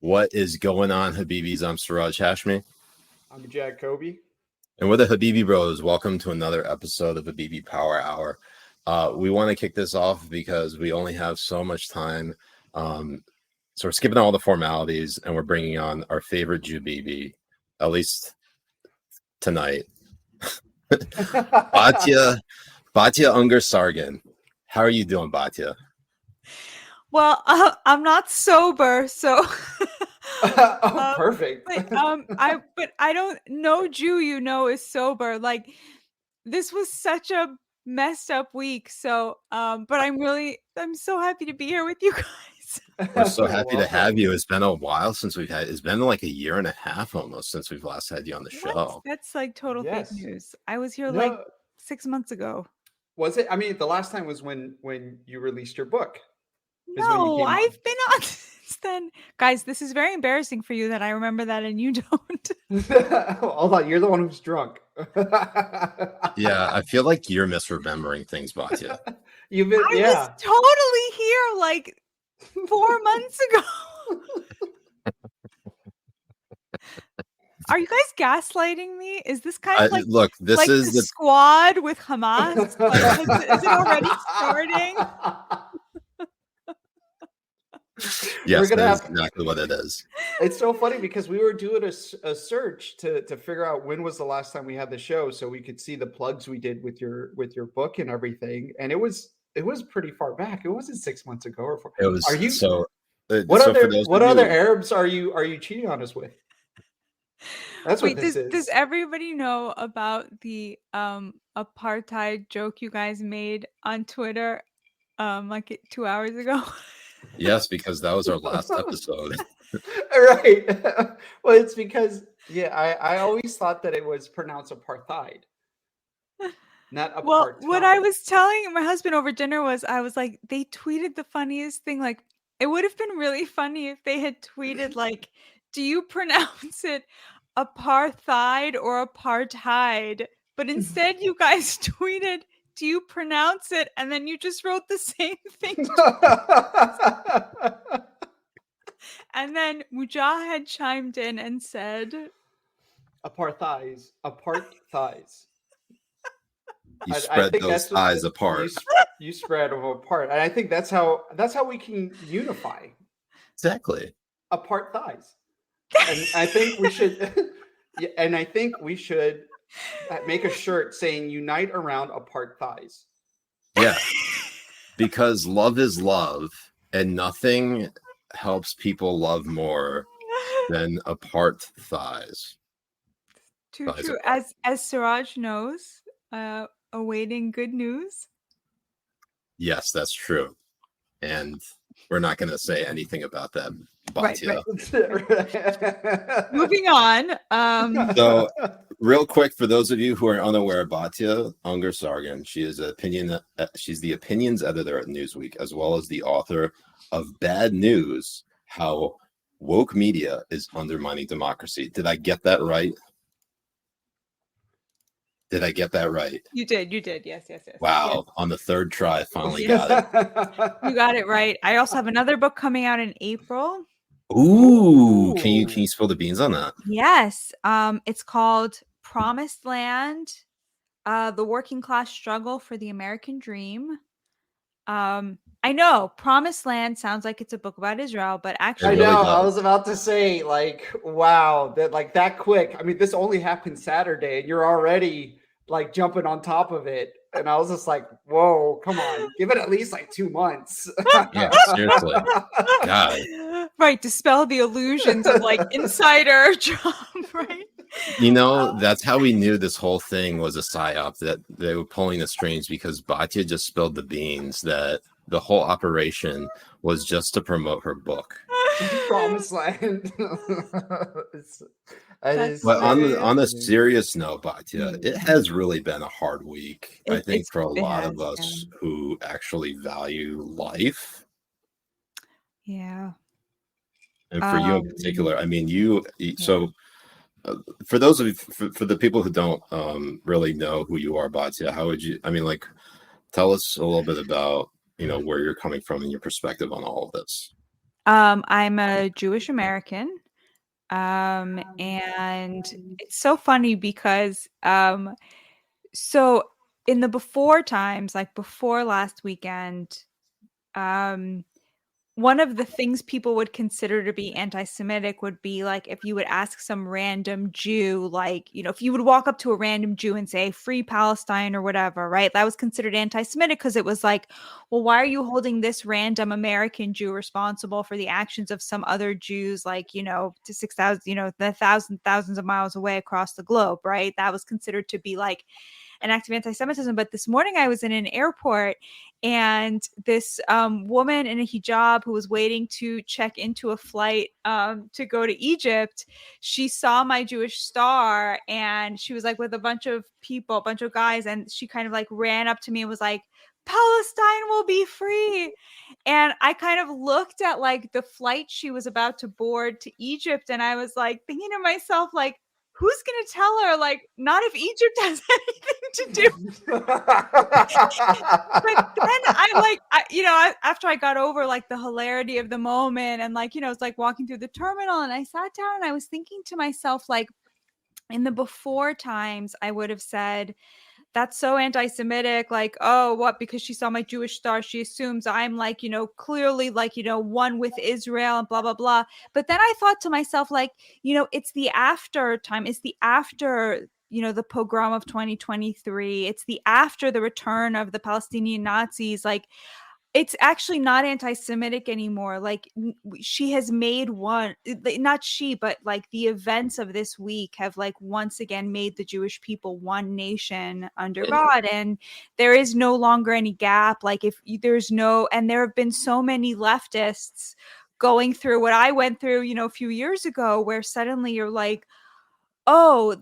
What is going on, Habibis? I'm Siraj Hashmi. I'm Jay Kobbe. And we're the Habibi Bros. Welcome to another episode of Habibi Power Hour. We want to kick this off because we only have so much time. So we're skipping all the formalities and we're bringing on our favorite Jubibi, at least tonight. Batya Ungar-Sargon. How are you doing, Batya? Well, I'm not sober, so Perfect. But I don't know Jew, is sober. Like, this was such a messed up week. So but I'm so happy to be here with you guys. We're so happy to have you. It's been a while since it's been like a year and a half almost since we've last had you on the show. That's like total fake news. I was here like 6 months ago. Was it? I mean, the last time was when you released your book. No, I've been on since then. Guys, this is very embarrassing for you that I remember that and you don't. Hold on, you're the one who's drunk. Yeah, I feel like you're misremembering things, Batya. I was totally here like 4 months ago. Are you guys gaslighting me? Is this kind of like this is the squad with Hamas? Like, is it already starting? Yes, that's exactly what it is. It's so funny because we were doing a search to figure out when was the last time we had the show, so we could see the plugs we did with your book and everything. And it was pretty far back. It wasn't 6 months ago or 4. It was. Are you so? What other Arabs are you cheating on us with? That's what this is. Does everybody know about the apartheid joke you guys made on Twitter like 2 hours ago? Yes, because that was our last episode. Right. Well, it's because I always thought that it was pronounced apartheid, not apartheid. Well, what I was telling my husband over dinner was, I was like, they tweeted the funniest thing. Like, it would have been really funny if they had tweeted like, do you pronounce it apartheid or apartheid? But instead you guys tweeted, do you pronounce it? And then you just wrote the same thing. And then Mujahid chimed in and said, apartheid. You spread those thighs apart. You spread them apart. And I think that's how we can unify. Exactly. Apart thighs. And I think we should make a shirt saying "Unite around apart thighs." Yeah, because love is love, and nothing helps people love more than apart thighs. True. As Siraj knows, awaiting good news. Yes, that's true, and we're not going to say anything about that. Batya. Right. Moving on. So, real quick, for those of you who are unaware, Batya Ungar-Sargon, she's the opinions editor at Newsweek, as well as the author of Bad News: How Woke Media is Undermining Democracy. Did I get that right? You did. Yes. Wow. Yes. On the third try, I finally got it. You got it right. I also have another book coming out in April. Ooh. Can you spill the beans on that? Yes. It's called Promised Land, The Working Class Struggle for the American Dream. I know Promised Land sounds like it's a book about Israel, but actually, I know. I was about to say, like, wow, that quick. I mean, this only happened Saturday, and you're already like jumping on top of it. And I was just like, whoa, come on, give it at least like 2 months. Yeah, seriously. God. Right, dispel the illusions of like insider job, right? That's how we knew this whole thing was a psyop, that they were pulling the strings, because Batya just spilled the beans that the whole operation was just to promote her book. Promised Land. But on a serious note, Batya, it has really been a hard week. I think for a lot of us who actually value life. Yeah. And for you in particular, I mean, so for those of you, for the people who don't really know who you are, Batya, how would you, tell us a little bit about, where you're coming from and your perspective on all of this. I'm a Jewish American. And it's so funny because so in the before times, like before last weekend, um one of the things people would consider to be anti-Semitic would be like if you would ask some random Jew, like, if you would walk up to a random Jew and say, free Palestine or whatever, right? That was considered anti-Semitic because it was like, well, why are you holding this random American Jew responsible for the actions of some other Jews, like, to 6,000, the thousands of miles away across the globe, right? That was considered to be like an act of anti-Semitism. But this morning I was in an airport and this woman in a hijab who was waiting to check into a flight to go to Egypt, she saw my Jewish star and she was like with a bunch of people, a bunch of guys, and she kind of like ran up to me and was like, Palestine will be free. And I kind of looked at like the flight she was about to board to Egypt, and I was like thinking to myself, like, who's going to tell her, like, not if Egypt has anything to do. But then after I got over like the hilarity of the moment and like, it's like walking through the terminal, and I sat down and I was thinking to myself, like, in the before times, I would have said, that's so anti-Semitic. Like, oh, what? Because she saw my Jewish star, she assumes I'm like, clearly like, one with Israel and blah, blah, blah. But then I thought to myself, like, it's the after time. It's the after, the pogrom of 2023. It's the after the return of the Palestinian Nazis. Like, it's actually not anti-Semitic anymore. Like, she has made one, not she, but like the events of this week have like once again made the Jewish people one nation under God. And there is no longer any gap. Like, if there's no, and there have been so many leftists going through what I went through, a few years ago, where suddenly you're like, oh,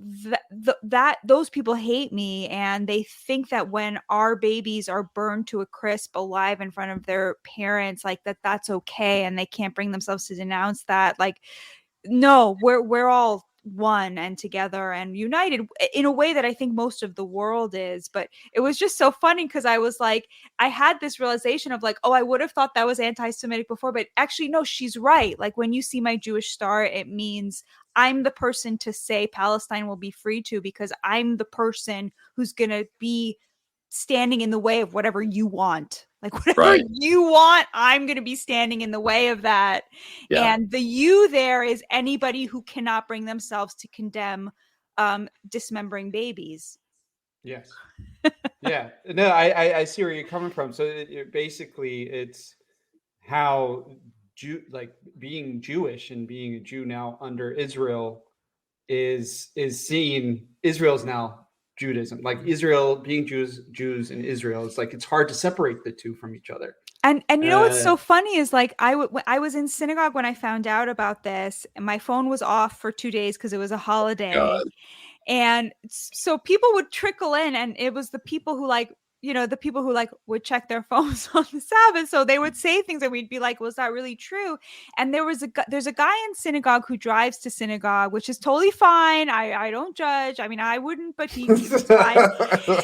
that those people hate me, and they think that when our babies are burned to a crisp alive in front of their parents, like that's okay, and they can't bring themselves to denounce that. Like, no, we're all one and together and united in a way that I think most of the world is. But it was just so funny because I was like, I had this realization of like, oh, I would have thought that was anti-Semitic before, but actually no, she's right. Like, when you see my Jewish star, it means I'm the person to say Palestine will be free to, because I'm the person who's gonna be standing in the way of whatever you want. Like, whatever you want, I'm going to be standing in the way of that. Yeah. And the you there is anybody who cannot bring themselves to condemn dismembering babies. Yes. Yeah. No, I see where you're coming from. So basically it's how like being Jewish and being a Jew now under Israel is seen. Israel's now Judaism, like Israel being Jews in Israel. It's like, it's hard to separate the two from each other. And what's so funny is like I was in synagogue when I found out about this, and my phone was off for 2 days because it was a holiday. God. And so people would trickle in, and it was the people who like, the people who like would check their phones on the Sabbath. So they would say things and we'd be like, was that really true? And there's a guy in synagogue who drives to synagogue, which is totally fine. I don't judge. I mean, I wouldn't, but he's fine.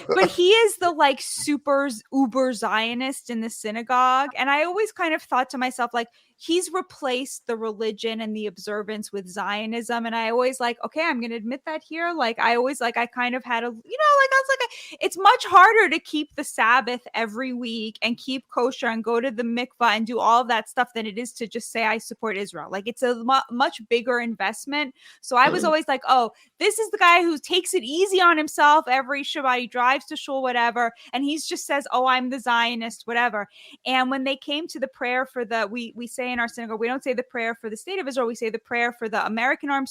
But he is the like super uber Zionist in the synagogue. And I always kind of thought to myself, like, he's replaced the religion and the observance with Zionism. And I always like, okay, I'm going to admit that here. Like, I always like, I kind of had a, like, I was like, it's much harder to keep the Sabbath every week and keep kosher and go to the mikvah and do all of that stuff than it is to just say I support Israel. Like, it's a much bigger investment. So I was always like, oh, this is the guy who takes it easy on himself every Shabbat. He drives to shul, whatever. And he just says, oh, I'm the Zionist, whatever. And when they came to the prayer for the, we say in our synagogue, we don't say the prayer for the state of Israel, we say the prayer for the American armed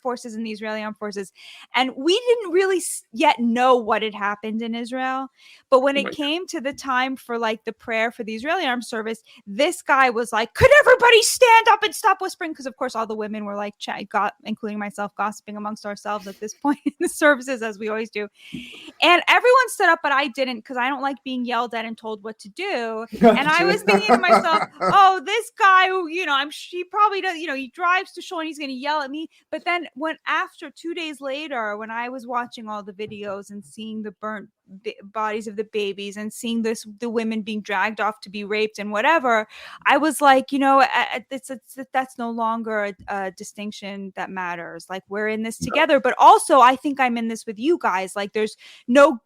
forces and the Israeli armed forces. And we didn't really yet know what had happened in Israel. But when it came to the time for like the prayer for the Israeli armed service, this guy was like, could everybody stand up and stop whispering? Because of course all the women were like, including myself, gossiping amongst ourselves at this point in the services, as we always do. And everyone stood up, but I didn't, because I don't like being yelled at and told what to do. And I was thinking to myself, oh, this guy who, he probably does, he drives to shul and he's going to yell at me. But then after 2 days later, when I was watching all the videos and seeing the burnt bodies of the babies and seeing the women being dragged off to be raped and whatever, I was like, that's no longer a distinction that matters. Like, we're in this together, but also I think I'm in this with you guys. Like, there's no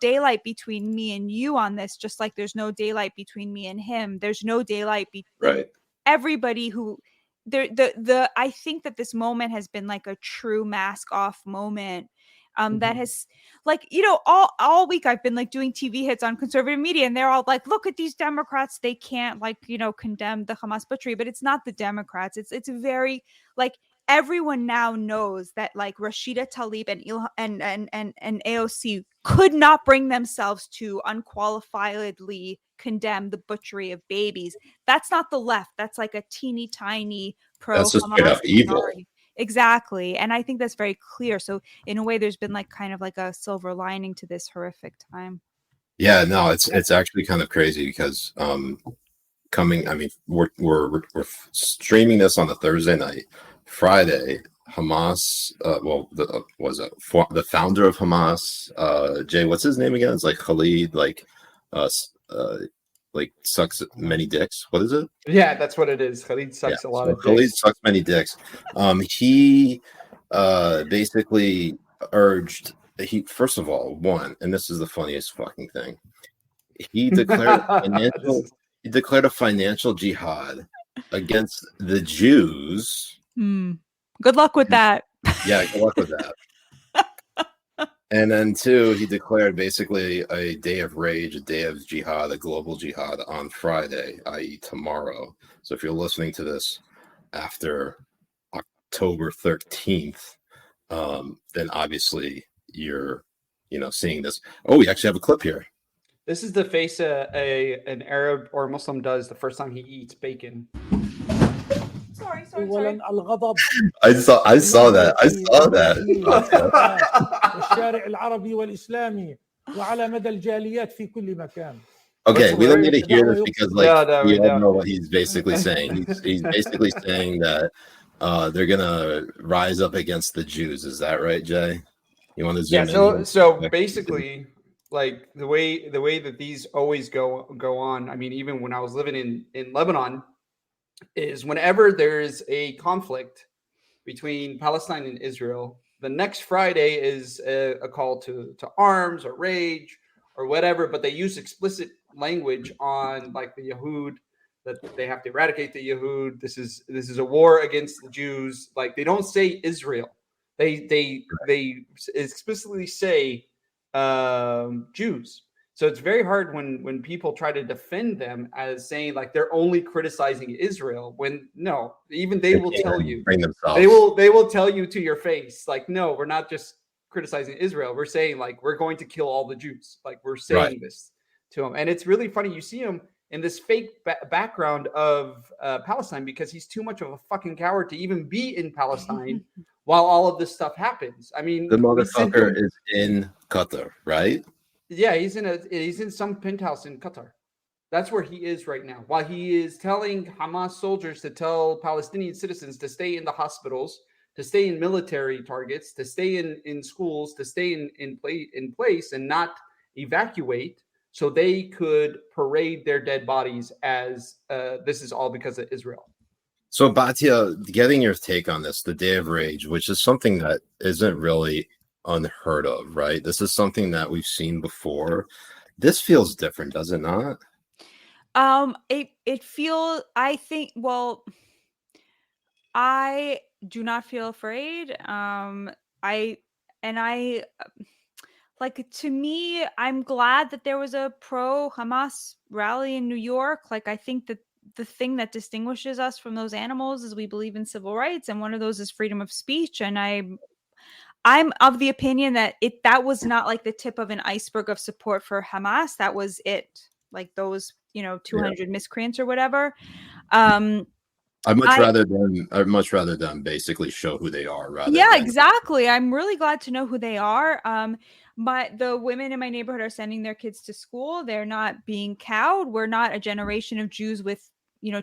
daylight between me and you on this, just like there's no daylight between me and him. There's no daylight between everybody who I think that this moment has been like a true mask off moment. That has, like, all week I've been like doing TV hits on conservative media, and they're all like, look at these Democrats, they can't, like, condemn the Hamas butchery. But it's not the Democrats, it's very, like, everyone now knows that, like, Rashida Tlaib and AOC could not bring themselves to unqualifiedly condemn the butchery of babies. That's not the left. That's like a teeny tiny That's just straight up evil. Exactly. And I think that's very clear. So in a way, there's been like kind of like a silver lining to this horrific time. Yeah, no, it's actually kind of crazy because we're streaming this on a Thursday night. Friday, Hamas, the founder of Hamas, Jay, what's his name again? It's like Khalid, like sucks many dicks. What is it? Yeah, that's what it is. Khalid sucks a lot of dicks. Khalid sucks many dicks. He basically urged, first of all, and this is the funniest fucking thing. He declared a financial jihad against the Jews. Good luck with that. Yeah, good luck with that. And then 2, he declared basically a day of rage, a day of jihad, a global jihad on Friday, i.e. tomorrow. So if you're listening to this after October 13th, then obviously you're, seeing this. Oh, we actually have a clip here. This is the face an Arab or Muslim does the first time he eats bacon. Sorry. I saw that. الشارع العربي والإسلامي وعلى مدى الجاليات في كل مكان. Okay, we don't need to hear this because we all know what he's basically saying. He's basically saying that they're gonna rise up against the Jews. Is that right, Jay? You want to zoom in? So basically, like the way that these always go on. I mean, even when I was living in Lebanon, is whenever there's a conflict between Palestine and Israel, the next Friday is a call to arms or rage or whatever, but they use explicit language on like the Yahud, that they have to eradicate the Yahud. This is a war against the Jews. Like, they don't say Israel. They explicitly say Jews. So it's very hard when people try to defend them as saying like they're only criticizing Israel, when no, even they will tell you, they will tell you to your face, like, no, we're not just criticizing Israel. We're saying like we're going to kill all the Jews. Like, we're saying this to them. And it's really funny. You see him in this fake background of Palestine because he's too much of a fucking coward to even be in Palestine while all of this stuff happens. I mean, the motherfucker is in Qatar, right? Yeah, he's in some penthouse in Qatar. That's where he is right now. While he is telling Hamas soldiers to tell Palestinian citizens to stay in the hospitals, to stay in military targets, to stay in schools, to stay in place and not evacuate, so they could parade their dead bodies as this is all because of Israel. So Batya, getting your take on this, the Day of Rage, which is something that isn't really unheard of, right? This is something that we've seen before. This feels different, does it not? It feels, I think, well, I do not feel afraid. Like, to me, I'm glad that there was a pro Hamas rally in New York. Like, I think that the thing that distinguishes us from those animals is we believe in civil rights, and one of those is freedom of speech. And I'm of the opinion that that was not like the tip of an iceberg of support for Hamas. That was it. Like those, 200 miscreants or whatever. I'd much rather them basically show who they are. Exactly. I'm really glad to know who they are. But the women in my neighborhood are sending their kids to school. They're not being cowed. We're not a generation of Jews with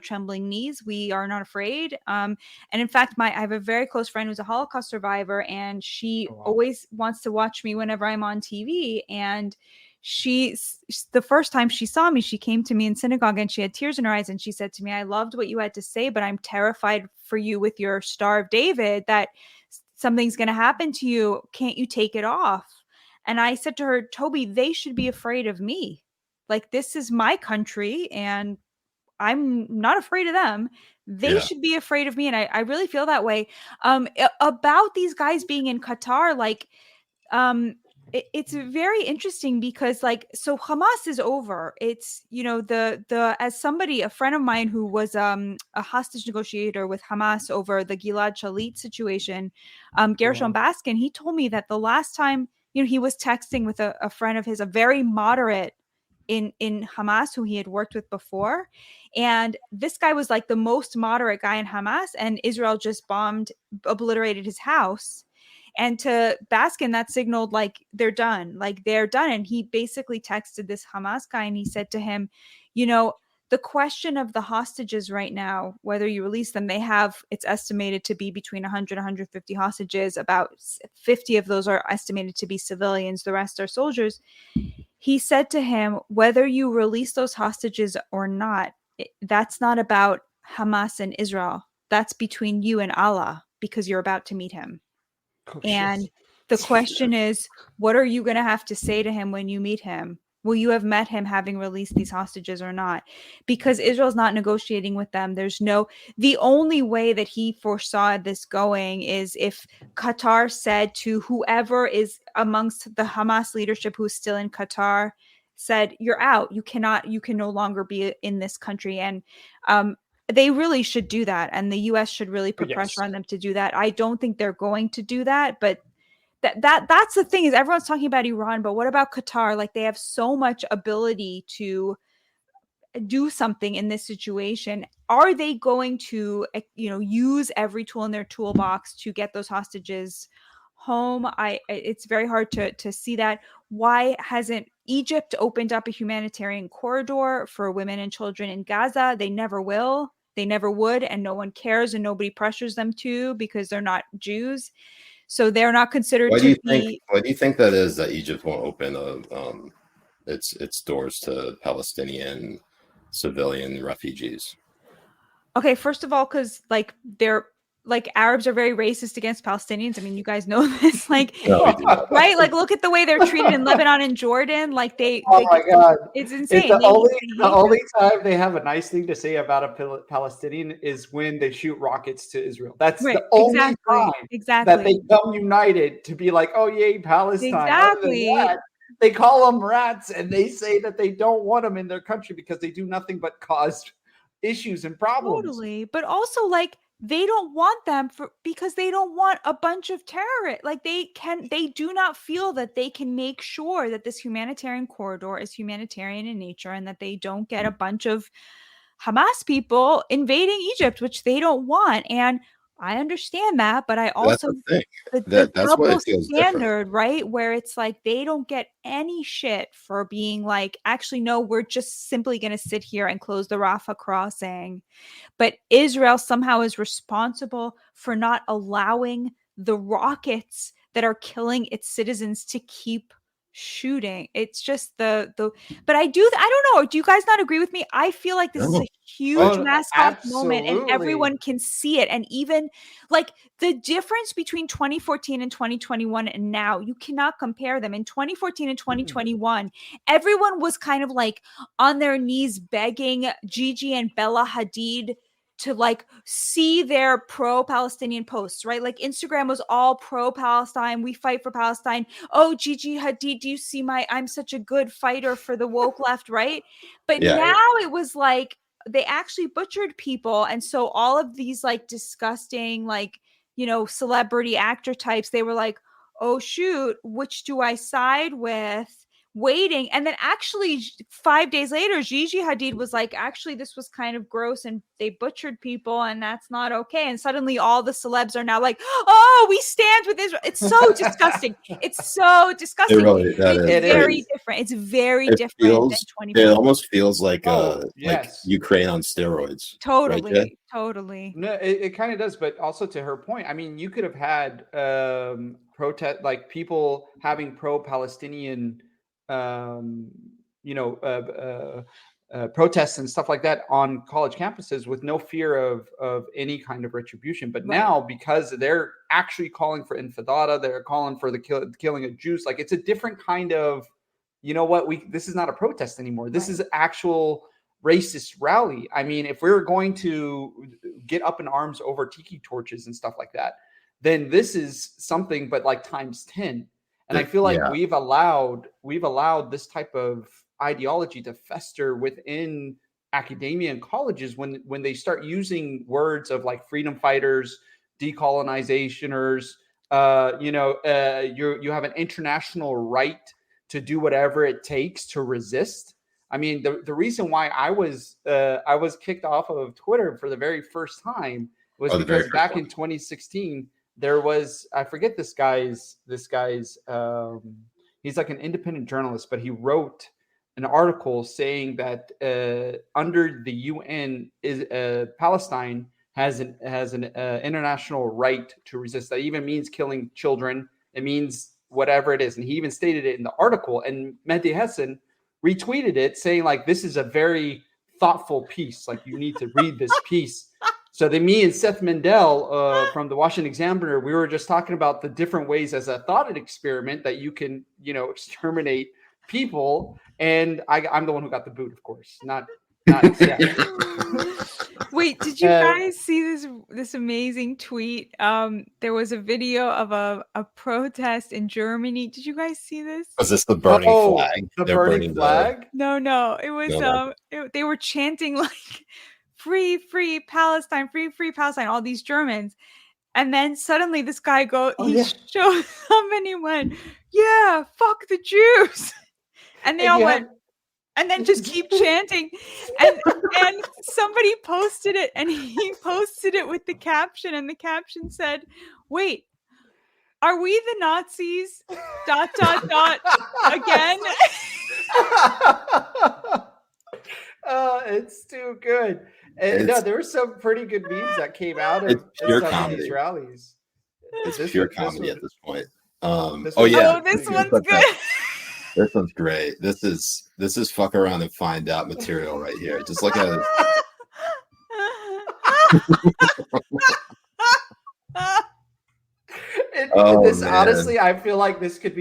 trembling knees. We are not afraid. And in fact, I have a very close friend who's a Holocaust survivor, and she always wants to watch me whenever I'm on TV. And the first time she saw me, she came to me in synagogue and she had tears in her eyes, and she said to me, "I loved what you had to say, but I'm terrified for you with your Star of David that something's going to happen to you. Can't you take it off?" And I said to her, "Toby, they should be afraid of me. Like, this is my country and I'm not afraid of them. They should be afraid of me." And I really feel that way about these guys being in Qatar. Like, it's very interesting because, like, so Hamas is over. It's, as a friend of mine who was a hostage negotiator with Hamas over the Gilad Shalit situation, Gershon Baskin, he told me that the last time, he was texting with a friend of his, a very moderate in Hamas who he had worked with before. And this guy was like the most moderate guy in Hamas, and Israel just obliterated his house. And to Baskin, that signaled like they're done. And he basically texted this Hamas guy and he said to him, the question of the hostages right now, whether you release them, it's estimated to be between 100, 150 hostages. About 50 of those are estimated to be civilians. The rest are soldiers. He said to him, whether you release those hostages or not, that's not about Hamas and Israel. That's between you and Allah, because you're about to meet him. And the question is, what are you going to have to say to him when you meet him? Will you have met him having released these hostages or not? Because Israel's not negotiating with them. The only way that he foresaw this going is if Qatar said to whoever is amongst the Hamas leadership who's still in Qatar, said, "You're out. You can no longer be in this country." And they really should do that. And the US should really put pressure on them to do that. I don't think they're going to do that, but that's the thing, is everyone's talking about Iran, but what about Qatar? Like, they have so much ability to do something in this situation. Are they going to, use every tool in their toolbox to get those hostages home? It's very hard to see that. Why hasn't Egypt opened up a humanitarian corridor for women and children in Gaza? They never will. They never would, and no one cares, and nobody pressures them to, because they're not Jews. So they're not considered Why do you think that is, that Egypt won't open its doors to Palestinian civilian refugees? Okay, first of all, because Arabs are very racist against Palestinians. I mean, you guys know this. Like, No, we do not. right? Like, look at the way they're treated in Lebanon and Jordan. Like, oh my God, it's insane. The only time they have a nice thing to say about a Palestinian is when they shoot rockets to Israel. That's right, the only time that they come united to be like, "Oh yay, Palestine." Exactly. Other than that, they call them rats, and they say that they don't want them in their country because they do nothing but cause issues and problems. Totally. But also, like, they don't want them because they don't want a bunch of terrorists. Like, they do not feel that they can make sure that this humanitarian corridor is humanitarian in nature, and that they don't get a bunch of Hamas people invading Egypt, which they don't want. And I understand that, but I also the double standard, right? Where it's like they don't get any shit for being like, actually, no, we're just simply going to sit here and close the Rafah crossing. But Israel somehow is responsible for not allowing the rockets that are killing its citizens to keep shooting. It's just but I don't know, do you guys not agree with me? I feel like this is a huge mascot moment, and everyone can see it. And even like the difference between 2014 and 2021 and now, you cannot compare them. In 2014 and 2021, everyone was kind of like on their knees begging Gigi and Bella Hadid to like see their pro-Palestinian posts, right? Like, Instagram was all pro-Palestine. We fight for Palestine. Oh, Gigi Hadid, do you see I'm such a good fighter for the woke left, right? But now it was like they actually butchered people. And so all of these like disgusting, like, celebrity actor types, they were like, oh shoot, which do I side with? waiting. And then actually 5 days later, Gigi Hadid was like, actually, this was kind of gross and they butchered people and that's not okay. And suddenly all the celebs are now like, oh, we stand with Israel. It's so disgusting. It's so disgusting. It It's very different. It's very different than 20. It almost feels like yes. like Ukraine on steroids. Totally, right, totally. No, it kind of does, but also to her point, I mean, you could have had protest, like people having pro-Palestinian, protests and stuff like that on college campuses with no fear of any kind of retribution. But now, because they're actually calling for infidada, they're calling for the killing of Jews. Like, it's a different kind of, you know what? This is not a protest anymore. This is actual racist rally. I mean, if we're going to get up in arms over tiki torches and stuff like that, then this is something, but like times 10. And I feel like we've allowed this type of ideology to fester within academia and colleges when they start using words of like freedom fighters, decolonizationers, you have an international right to do whatever it takes to resist. I mean, the reason why I was kicked off of Twitter for the very first time was because back in 2016 there was, I forget this guy's he's like an independent journalist, but he wrote an article saying that under the UN Palestine has an international right to resist. That even means killing children. It means whatever it is, and he even stated it in the article. And Mehdi Hassan retweeted it saying like, this is a very thoughtful piece. Like, you need to read this piece. So then me and Seth Mendel from the Washington Examiner, we were just talking about the different ways as a thought experiment that you can, exterminate people. And I'm the one who got the boot, of course, not Seth. Wait, did you guys see this amazing tweet? There was a video of a protest in Germany. Did you guys see this? Was this the burning flag? The burning flag? No. It was they were chanting like free Palestine, free Palestine, all these Germans. And then suddenly this guy showed up and he went, yeah, fuck the Jews. And they all went, and then just keep chanting. And somebody posted it, and he posted it with the caption, and the caption said, wait, are we the Nazis? ... again. It's too good. And there were some pretty good memes that came out of these rallies. It's pure comedy at this point. This one's good. This one's great. This is fuck around and find out material right here. Just look at it. Honestly, I feel like this could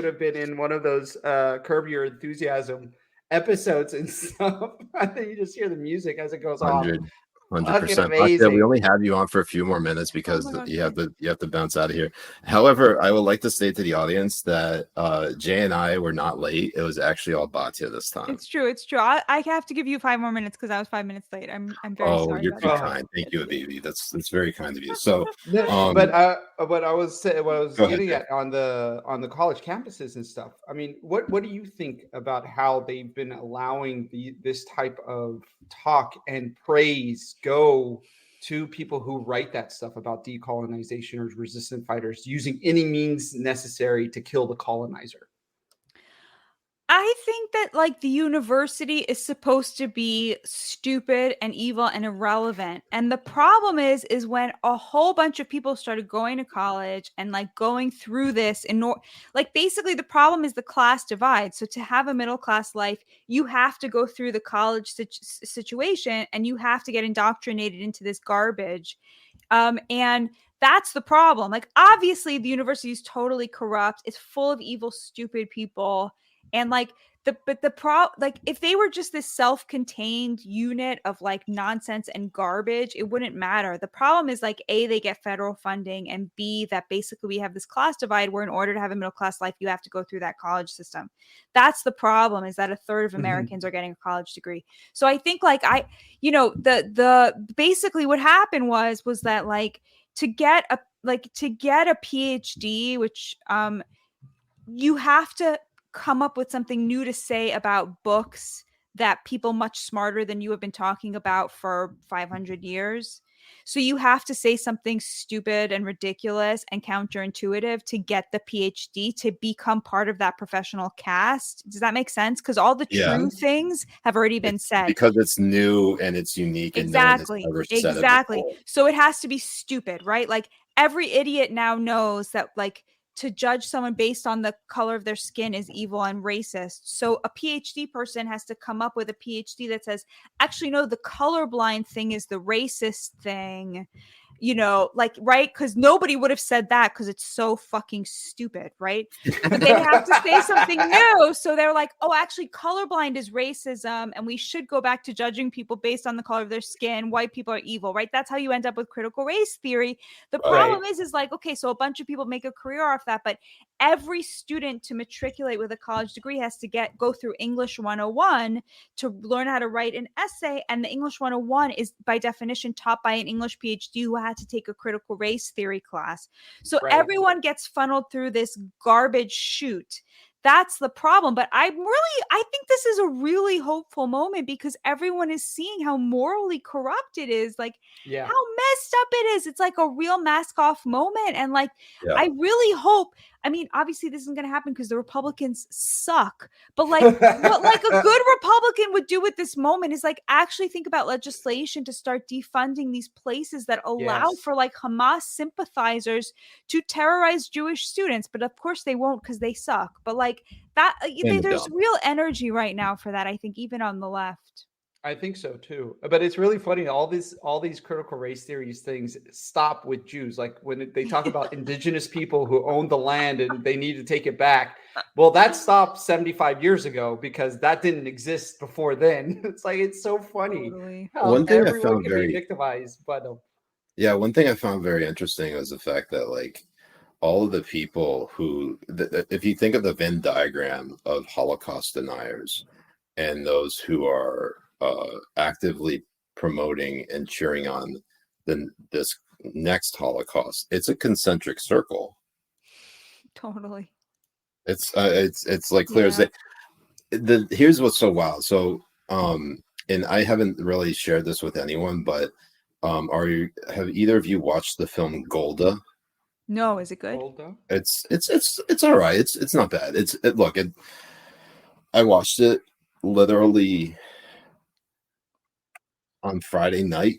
have been in one of those Curb Your Enthusiasm episodes and stuff. I think you just hear the music as it goes on. 100%. We only have you on for a few more minutes because you have to bounce out of here. However, I would like to state to the audience that Jay and I were not late. It was actually all Batya this time. It's true. I have to give you 5 more minutes because I was 5 minutes late. I'm very sorry. Oh, you're too kind. Thank you, Habibi. That's very kind of you. So, but what I was getting at on the college campuses and stuff. I mean, what do you think about how they've been allowing this type of talk and praise go to people who write that stuff about decolonization or resistant fighters using any means necessary to kill the colonizer? I think that like the university is supposed to be stupid and evil and irrelevant. And the problem is when a whole bunch of people started going to college and like going through this like basically the problem is the class divide. So to have a middle class life, you have to go through the college situation and you have to get indoctrinated into this garbage. And that's the problem. Like obviously the university is totally corrupt. It's full of evil, stupid people. And like if they were just this self-contained unit of like nonsense and garbage, it wouldn't matter. The problem is like A, they get federal funding, and B, that basically we have this class divide where in order to have a middle class life, you have to go through that college system. That's the problem, is that a third of Americans are getting a college degree. So I think like the basically what happened was that like to get a PhD, which you have to come up with something new to say about books that people much smarter than you have been talking about for 500 years. So you have to say something stupid and ridiculous and counterintuitive to get the PhD to become part of that professional cast. Does that make sense? Because all the true things have already been said. Because it's new and it's unique and exactly. no one has ever said Exactly. it before. So it has to be stupid, right? Like every idiot now knows that like to judge someone based on the color of their skin is evil and racist. So a PhD person has to come up with a PhD that says, actually, no, the colorblind thing is the racist thing, you know, like, right? Because nobody would have said that because it's so fucking stupid, right? But they have to say something new. So they're like, oh, actually, colorblind is racism, and we should go back to judging people based on the color of their skin. White people are evil, right? That's how you end up with critical race theory. The problem is like, okay, so a bunch of people make a career off that, but every student to matriculate with a college degree has to go through English 101 to learn how to write an essay. And the English 101 is by definition taught by an English PhD who had to take a critical race theory class. So everyone gets funneled through this garbage chute. That's the problem. But I think this is a really hopeful moment because everyone is seeing how morally corrupt it is. Like how messed up it is. It's like a real mask off moment. And like, I really hope, I mean, obviously this isn't going to happen because the Republicans suck, but like what like a good Republican would do at this moment is like actually think about legislation to start defunding these places that allow for like Hamas sympathizers to terrorize Jewish students. But of course they won't because they suck. But like that, there's real energy right now for that. I think even on the left. I think so too. But it's really funny. All these critical race theories things stop with Jews. Like when they talk about indigenous people who own the land and they need to take it back. Well, that stopped 75 years ago because that didn't exist before then. It's like, it's so funny. Totally. One thing I found very victimized by them. Yeah, one thing I found very interesting was the fact that like all of the people who, if you think of the Venn diagram of Holocaust deniers and those who are actively promoting and cheering on this next Holocaust, it's a concentric circle. Totally. It's like clear as day. Here's what's so wild. So and I haven't really shared this with anyone, but have either of you watched the film Golda? No, is it good? Golda? It's all right. It's not bad. I watched it literally on Friday night,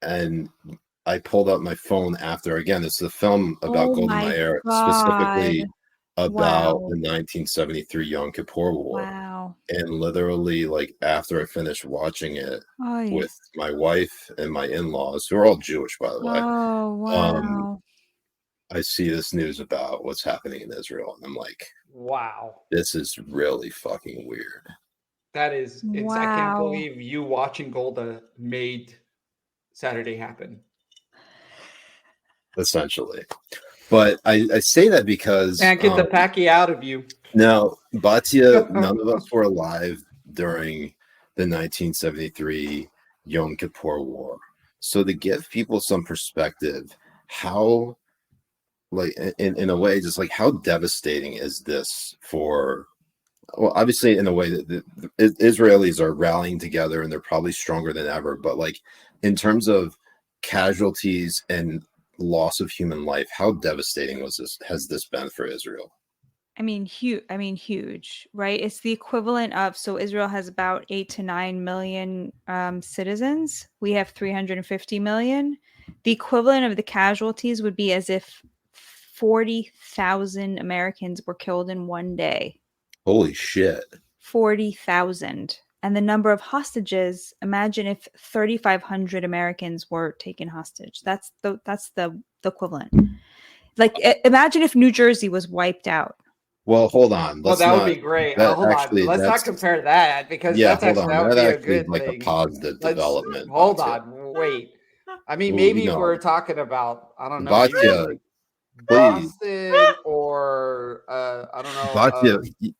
and I pulled up my phone after. Again, it's the film about Golda Meir, specifically about the 1973 Yom Kippur War. Wow. And literally, like after I finished watching it with my wife and my in-laws, who are all Jewish, by the way. Oh, wow. I see this news about what's happening in Israel, and I'm like, wow, this is really fucking weird. That is, I can't believe you watching Golda made Saturday happen. Essentially. But I say that because... Can't get the packy out of you. No, Batya, none of us were alive during the 1973 Yom Kippur War. So to give people some perspective, how, like, in a way, just like how devastating is this for... Well, obviously, in a way that the Israelis are rallying together and they're probably stronger than ever. But like in terms of casualties and loss of human life, how devastating has this been for Israel? I mean, huge, right? It's the equivalent of, so Israel has about 8 to 9 million citizens. We have 350 million. The equivalent of the casualties would be as if 40,000 Americans were killed in one day. Holy shit. 40,000. And the number of hostages, imagine if 3,500 Americans were taken hostage. That's the equivalent. Like, imagine if New Jersey was wiped out. Well, hold on. Well, that would be great. Hold on. Let's not compare that because that would be a good like thing. A positive development. Hold on. Wait. I mean, maybe we're talking about, I don't know. Batya, Boston or, I don't know. Batya,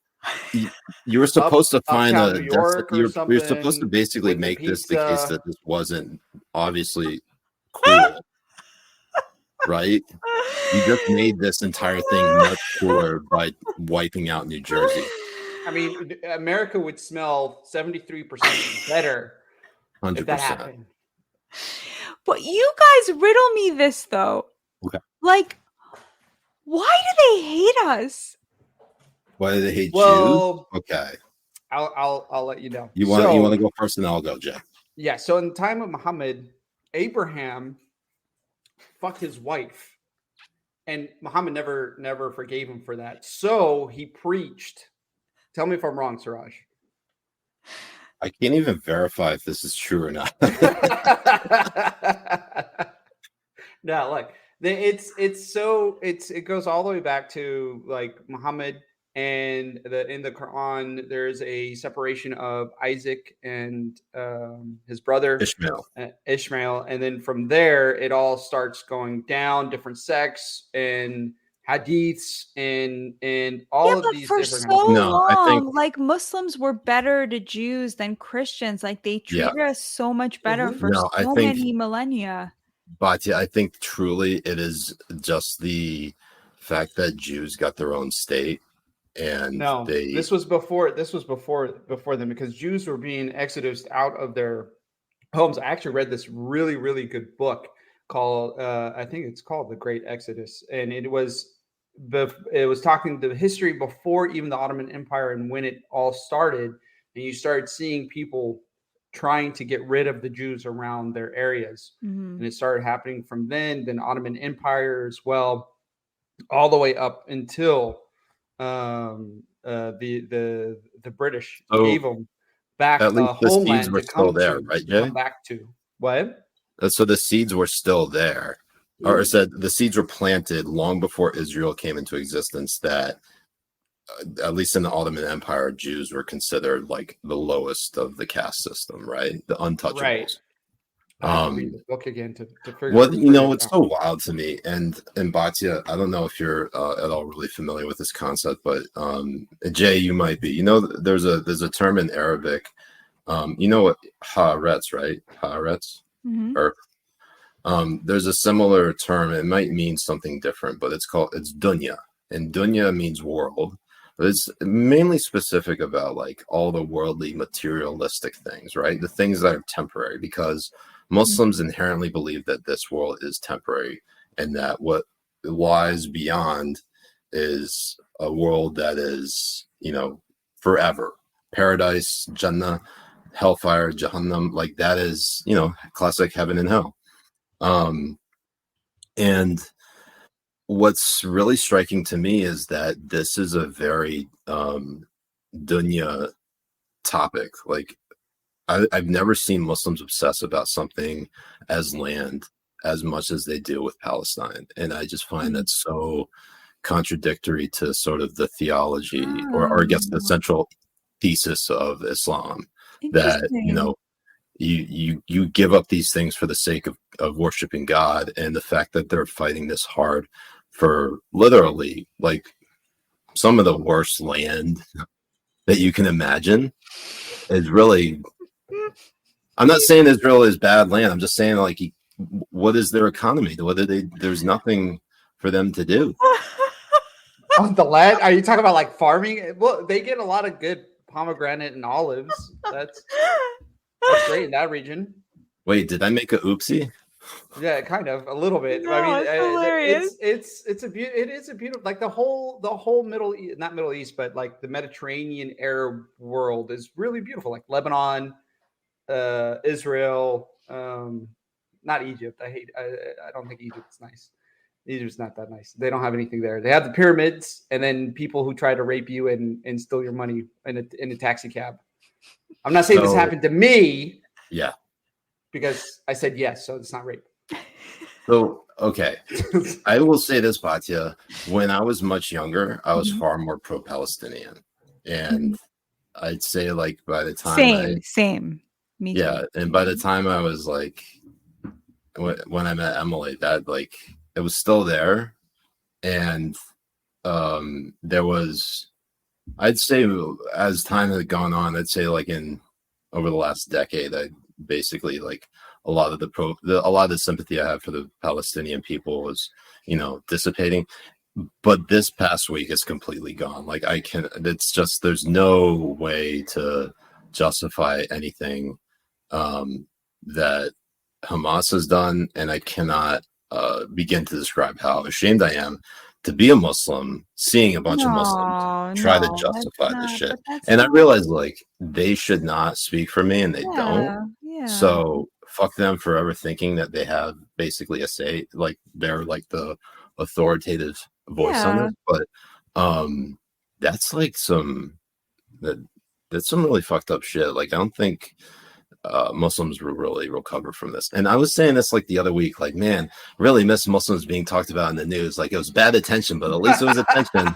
you were supposed to find you're supposed to basically make this the case that this wasn't obviously cool, right? You just made this entire thing much cooler by wiping out New Jersey. I mean, America would smell 73% better if that 100%. happened. But you guys riddle me this though. Okay. Like, why do they hate us? Why do they hate Well, Jews? Okay. I'll let you know. You want to go first, and I'll go, Jay. Yeah. So in the time of Muhammad, Abraham fucked his wife, and Muhammad never forgave him for that. So he preached. Tell me if I'm wrong, Siraj. I can't even verify if this is true or not. No, like it goes all the way back to like Muhammad, and in the Quran there's a separation of Isaac and his brother Ishmael, and then from there it all starts going down, different sects and hadiths and all of these for different so No, I long, think- like Muslims were better to Jews than Christians. Like they treated us so much better for No, I so think- many millennia. Batya, I think truly it is just the fact that Jews got their own state, and No, this was before them, because Jews were being exodused out of their homes. I actually read this really, really good book called I think it's called The Great Exodus, and it was talking the history before even the Ottoman Empire and when it all started, and you started seeing people trying to get rid of the Jews around their areas, and it started happening from then Ottoman Empire as well, all the way up until the British gave them back at least the seeds homeland were to still come there, to, right, to come Jay? back to. What? So the seeds were still there, or said the seeds were planted long before Israel came into existence. That at least in the Ottoman Empire, Jews were considered like the lowest of the caste system, right? The untouchables. Right. I have to read the book again to figure. What it's so wild to me, and Batya, I don't know if you're at all really familiar with this concept, but Jay, you might be. There's a term in Arabic. What haaretz, right? Haaretz, earth. There's a similar term. It might mean something different, but it's dunya, and dunya means world. But it's mainly specific about like all the worldly materialistic things, right? The things that are temporary, because Muslims inherently believe that this world is temporary, and that what lies beyond is a world that is, forever. Paradise, Jannah, hellfire, Jahannam, like that is, classic heaven and hell. And what's really striking to me is that this is a very dunya topic. Like I've never seen Muslims obsess about something as land as much as they do with Palestine, and I just find that so contradictory to sort of the theology, or I guess the central thesis of Islam, that you give up these things for the sake of worshiping God, and the fact that they're fighting this hard for literally like some of the worst land that you can imagine is really. I'm not saying Israel is bad land. I'm just saying, like, what is their economy? There's nothing for them to do. On the land? Are you talking about like farming? Well, they get a lot of good pomegranate and olives. That's great in that region. Wait, did I make a oopsie? Yeah, kind of a little bit. No, I mean, it's hilarious. It is a beautiful, like the whole Middle East, not Middle East, but like the Mediterranean Arab world is really beautiful. Like Lebanon, Israel, not Egypt. I don't think Egypt's nice. Egypt's not that nice. They don't have anything there. They have the pyramids, and then people who try to rape you and steal your money in a taxi cab. I'm not saying this happened to me. Yeah. Because I said yes, so it's not rape. So, okay. I will say this, Batya. When I was much younger, I was far more pro-Palestinian. And I'd say, like, by the time Same. Me too. And by the time I was, like, when I met Emily, that, like, it was still there. And there was, I'd say, as time had gone on, I'd say, like, over the last decade, I basically, like, a lot of the sympathy I have for the Palestinian people was, dissipating. But this past week is completely gone. Like it's just, there's no way to justify anything that Hamas has done. And I cannot begin to describe how ashamed I am to be a Muslim, seeing a bunch of Muslims try to justify this shit. And I realize like they should not speak for me, and they don't. Yeah. So fuck them for ever thinking that they have basically a say, like they're like the authoritative voice on this. But that's like that's some really fucked up shit. Like I don't think Muslims will really recover from this. And I was saying this like the other week, like, man, really miss Muslims being talked about in the news. Like it was bad attention, but at least it was attention.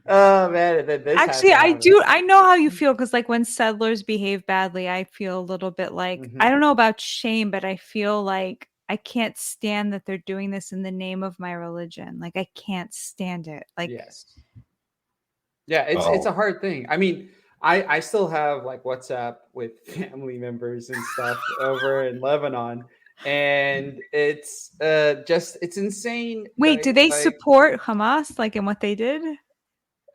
Oh man, actually I know how you feel, because like when settlers behave badly, I feel a little bit like I don't know about shame, but I feel like I can't stand that they're doing this in the name of my religion. Like I can't stand it. Like yes. Yeah, it's a hard thing. I mean, I still have like WhatsApp with family members and stuff over in Lebanon, and it's insane. Wait, do they support Hamas like in what they did?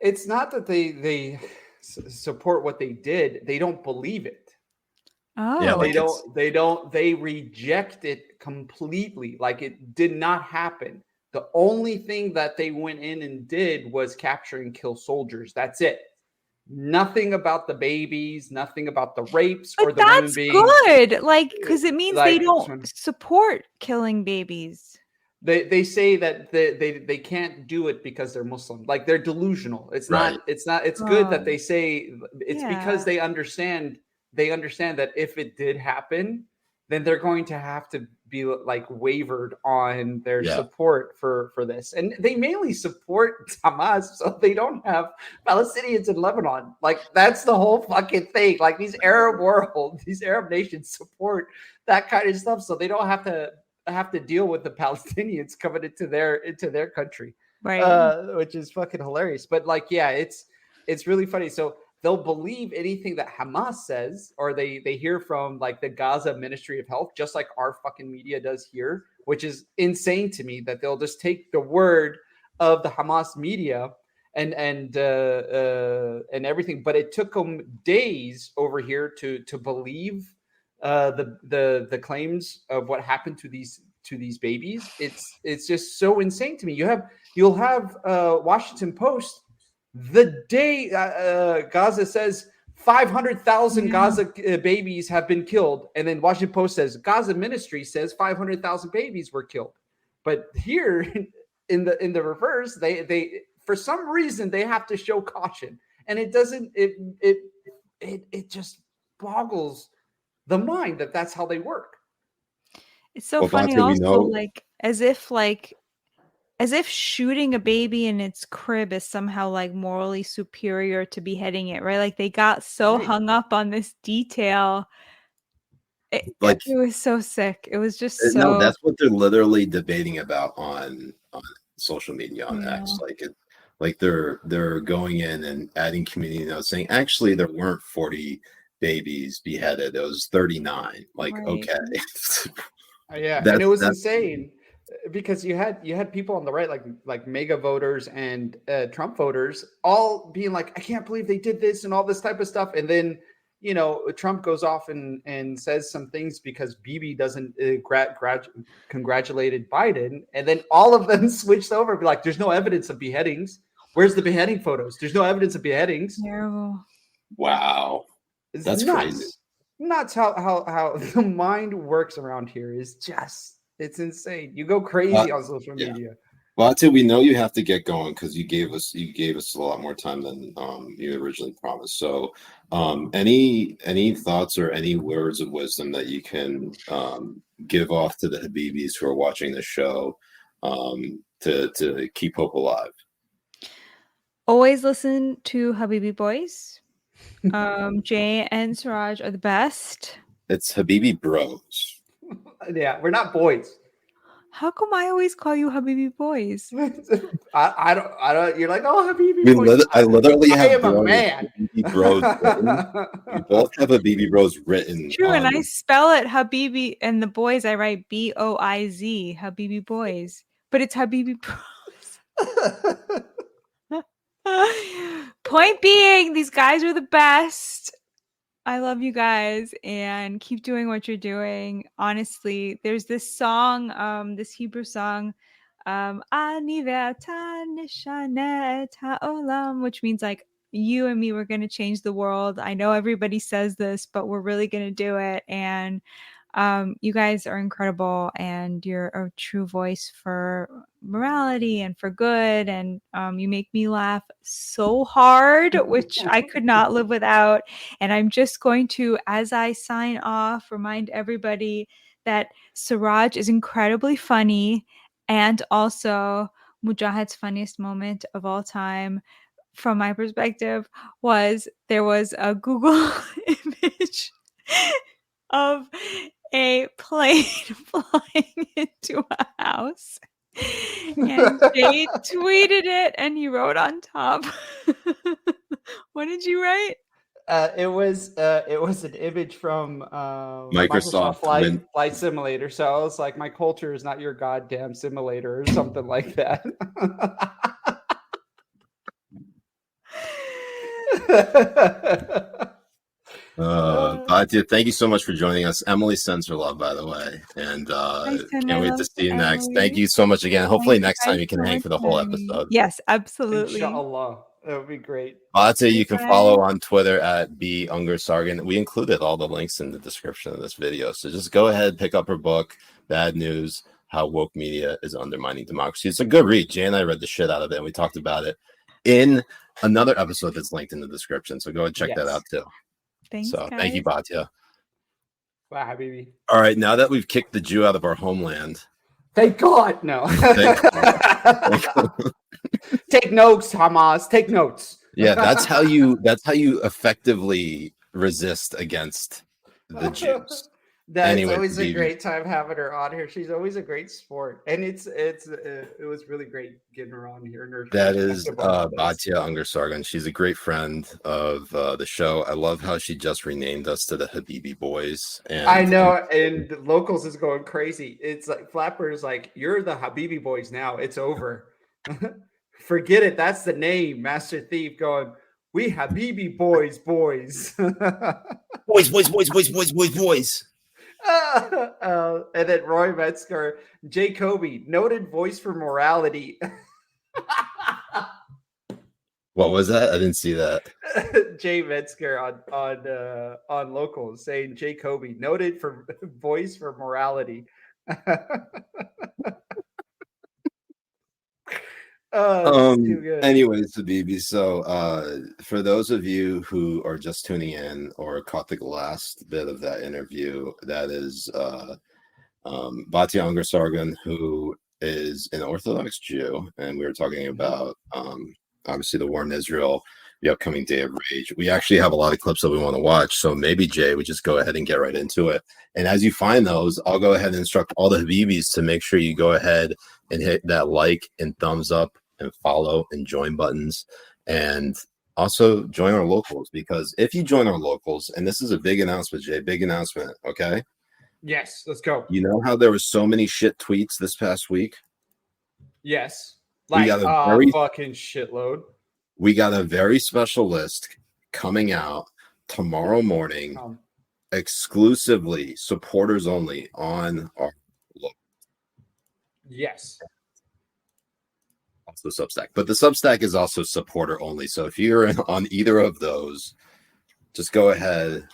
It's not that they support what they did. They don't believe it. Oh, yeah, they reject it completely. Like it did not happen. The only thing that they went in and did was capture and kill soldiers. That's it. Nothing about the babies, nothing about the rapes or the women being good. Like, because it means they don't support killing babies. They say that they can't do it because they're Muslim. Like they're delusional. It's not. It's good that they say it's because they understand that if it did happen, then they're going to have to be like wavered on their support for this. And they mainly support Hamas, so they don't have Palestinians in Lebanon. Like that's the whole fucking thing. Like these Arab nations support that kind of stuff, so they don't have to deal with the Palestinians coming into their country. Right. Which is fucking hilarious. But like, yeah, it's really funny. So they'll believe anything that Hamas says, or they hear from like the Gaza Ministry of Health, just like our fucking media does here, which is insane to me that they'll just take the word of the Hamas media and everything. But it took them days over here to believe the claims of what happened to these babies. It's just so insane to me. You'll have Washington Post. The day Gaza says 500,000 Gaza babies have been killed, and then Washington Post says Gaza Ministry says 500,000 babies were killed. But here in the reverse, they for some reason they have to show caution, and it doesn't. It just boggles the mind that that's how they work. It's so funny. Also, like as if shooting a baby in its crib is somehow like morally superior to beheading it, right? Like they got so hung up on this detail. It was so sick. It was just so. No, that's what they're literally debating about on social media on X. Like they're going in and adding community notes saying actually there weren't 40 babies beheaded. It was 39. Like okay. Yeah, and it was insane. Because you had people on the right, like MAGA voters and Trump voters, all being like, I can't believe they did this and all this type of stuff. And then, Trump goes off and says some things because Bibi doesn't congratulated Biden. And then all of them switched over and be like, there's no evidence of beheadings. Where's the beheading photos? There's no evidence of beheadings. Terrible. Wow. That's crazy. Nuts how the mind works around here is just... It's insane. You go crazy on social media. Well, I'll tell you, we know you have to get going because you gave us a lot more time than you originally promised. So, any thoughts or any words of wisdom that you can give off to the Habibis who are watching the show to keep hope alive? Always listen to Habibi Boys. Jay and Siraj are the best. It's Habibi Bros. Yeah, we're not boys. How come I always call you Habibi Boys? I don't. You're like, oh, Habibi Boys. I literally have a man. Habibi Bros we both have Habibi Bros written. True, and I spell it Habibi, and the boys I write Boiz, Habibi Boys. but it's Habibi Bros. Point being, these guys are the best. I love you guys and keep doing what you're doing. Honestly, there's this song, this Hebrew song, Ani ve'ata nishana et ha'olam, which means like you and me, we're going to change the world. I know everybody says this, but we're really going to do it. And you guys are incredible, and you're a true voice for morality and for good. And you make me laugh so hard, which I could not live without. And I'm just going to, as I sign off, remind everybody that Siraj is incredibly funny, and also Mujahid's funniest moment of all time, from my perspective, was there was a Google image of a plane flying into a house, and Jay tweeted it, and he wrote on top. What did you write? It was an image from Microsoft Flight Simulator. So I was like, my culture is not your goddamn simulator, or something like that. Batya, thank you so much for joining us. Emily sends her love, by the way, and can't wait to see you next. Thank you so much again. Hopefully next time you can hang for the whole episode. Yes, absolutely. Inshallah. That would be great. Batya, you can follow on Twitter at Ungar-Sargon. We included all the links in the description of this video, so just go ahead, pick up her book, Bad News: How Woke Media is Undermining Democracy. It's a good read. Jay and I read the shit out of it, and we talked about it in another episode that's linked in the description, so go and check that out too. Thanks, so guys. thank you, Batya. Wow, Habibi. All right, now that we've kicked the Jew out of our homeland, thank God. No. Take notes, Hamas. Take notes. Yeah, that's how you effectively resist against the Jews. That's always a great time having her on here. She's always a great sport, and it was really great getting her on here. That is Batya Ungar-Sargon. She's a great friend of the show. I love how she just renamed us to the Habibi Boys. And I know, and Locals is going crazy. It's like Flapper's like, you're the Habibi Boys now. It's over. Forget it. That's the name. Master Thief going, we Habibi Boys. boys. And then Roy Metzger, Jay Kobbe, noted voice for morality. What was that? I didn't see that. Jay Metzger on Locals saying Jay Kobbe, noted for voice for morality. Anyways, Habibi, so for those of you who are just tuning in or caught the last bit of that interview, that is Batya Ungar-Sargon, who is an Orthodox Jew, and we were talking about obviously the war in Israel, the upcoming Day of Rage. We actually have a lot of clips that we want to watch, so maybe Jay would just go ahead and get right into it. And as you find those, I'll go ahead and instruct all the Habibis to make sure you go ahead and hit that like and thumbs up and follow and join buttons, and also join our locals, because if you join our locals, and this is a big announcement, Jay, big announcement, okay? Yes, let's go. You know how there was so many shit tweets this past week? Yes. Like a fucking shitload. We got a very special list coming out tomorrow morning, exclusively supporters only on our local. Yes. Also Substack, but the Substack is also supporter only. So if you're on either of those, just go ahead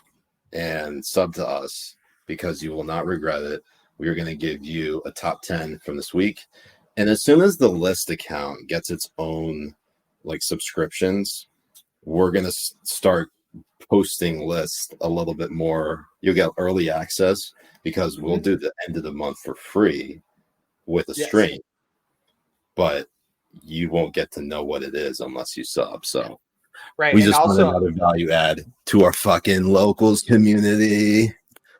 and sub to us, because you will not regret it. We are going to give you a top 10 from this week. And as soon as the list account gets its own like subscriptions, we're going to start posting lists a little bit more. You'll get early access, because we'll do the end of the month for free with a stream, but you won't get to know what it is unless you sub. So right, we just want another value add to our fucking locals community.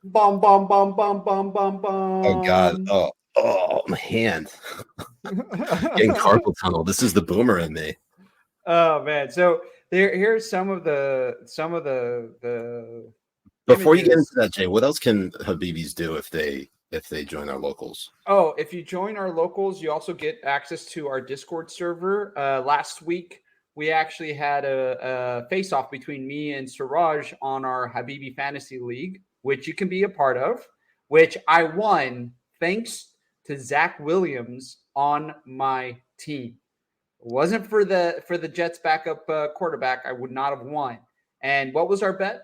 Bum bum bum bum bum bum bum. Oh God! Oh my hand. Getting carpal tunnel. This is the boomer in me. Oh man! So here's some of the. Before you get into that, Jay, what else can Habibis do if they if they join our locals? Oh, if you join our locals, you also get access to our Discord server. Last week, we actually had a face-off between me and Siraj on our Habibi Fantasy League, which you can be a part of, which I won thanks to Zach Williams on my team. It wasn't for the Jets backup quarterback, I would not have won. And what was our bet?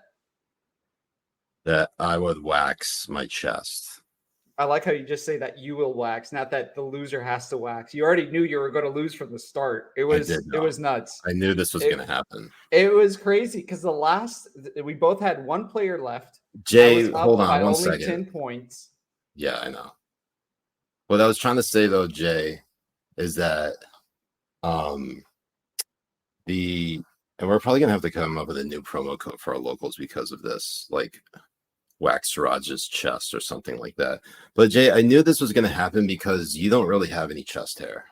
That I would wax my chest. I like how you just say that you will wax, not that the loser has to wax. You already knew you were going to lose from the start. It was nuts. I knew this was going to happen. It was crazy because we both had one player left. Jay, hold on one only second. 10 points. Yeah, I know. What I was trying to say though, Jay, is that and we're probably gonna have to come up with a new promo code for our locals because of this, like wax Siraj's chest or something like that. But Jay, I knew this was gonna happen because you don't really have any chest hair.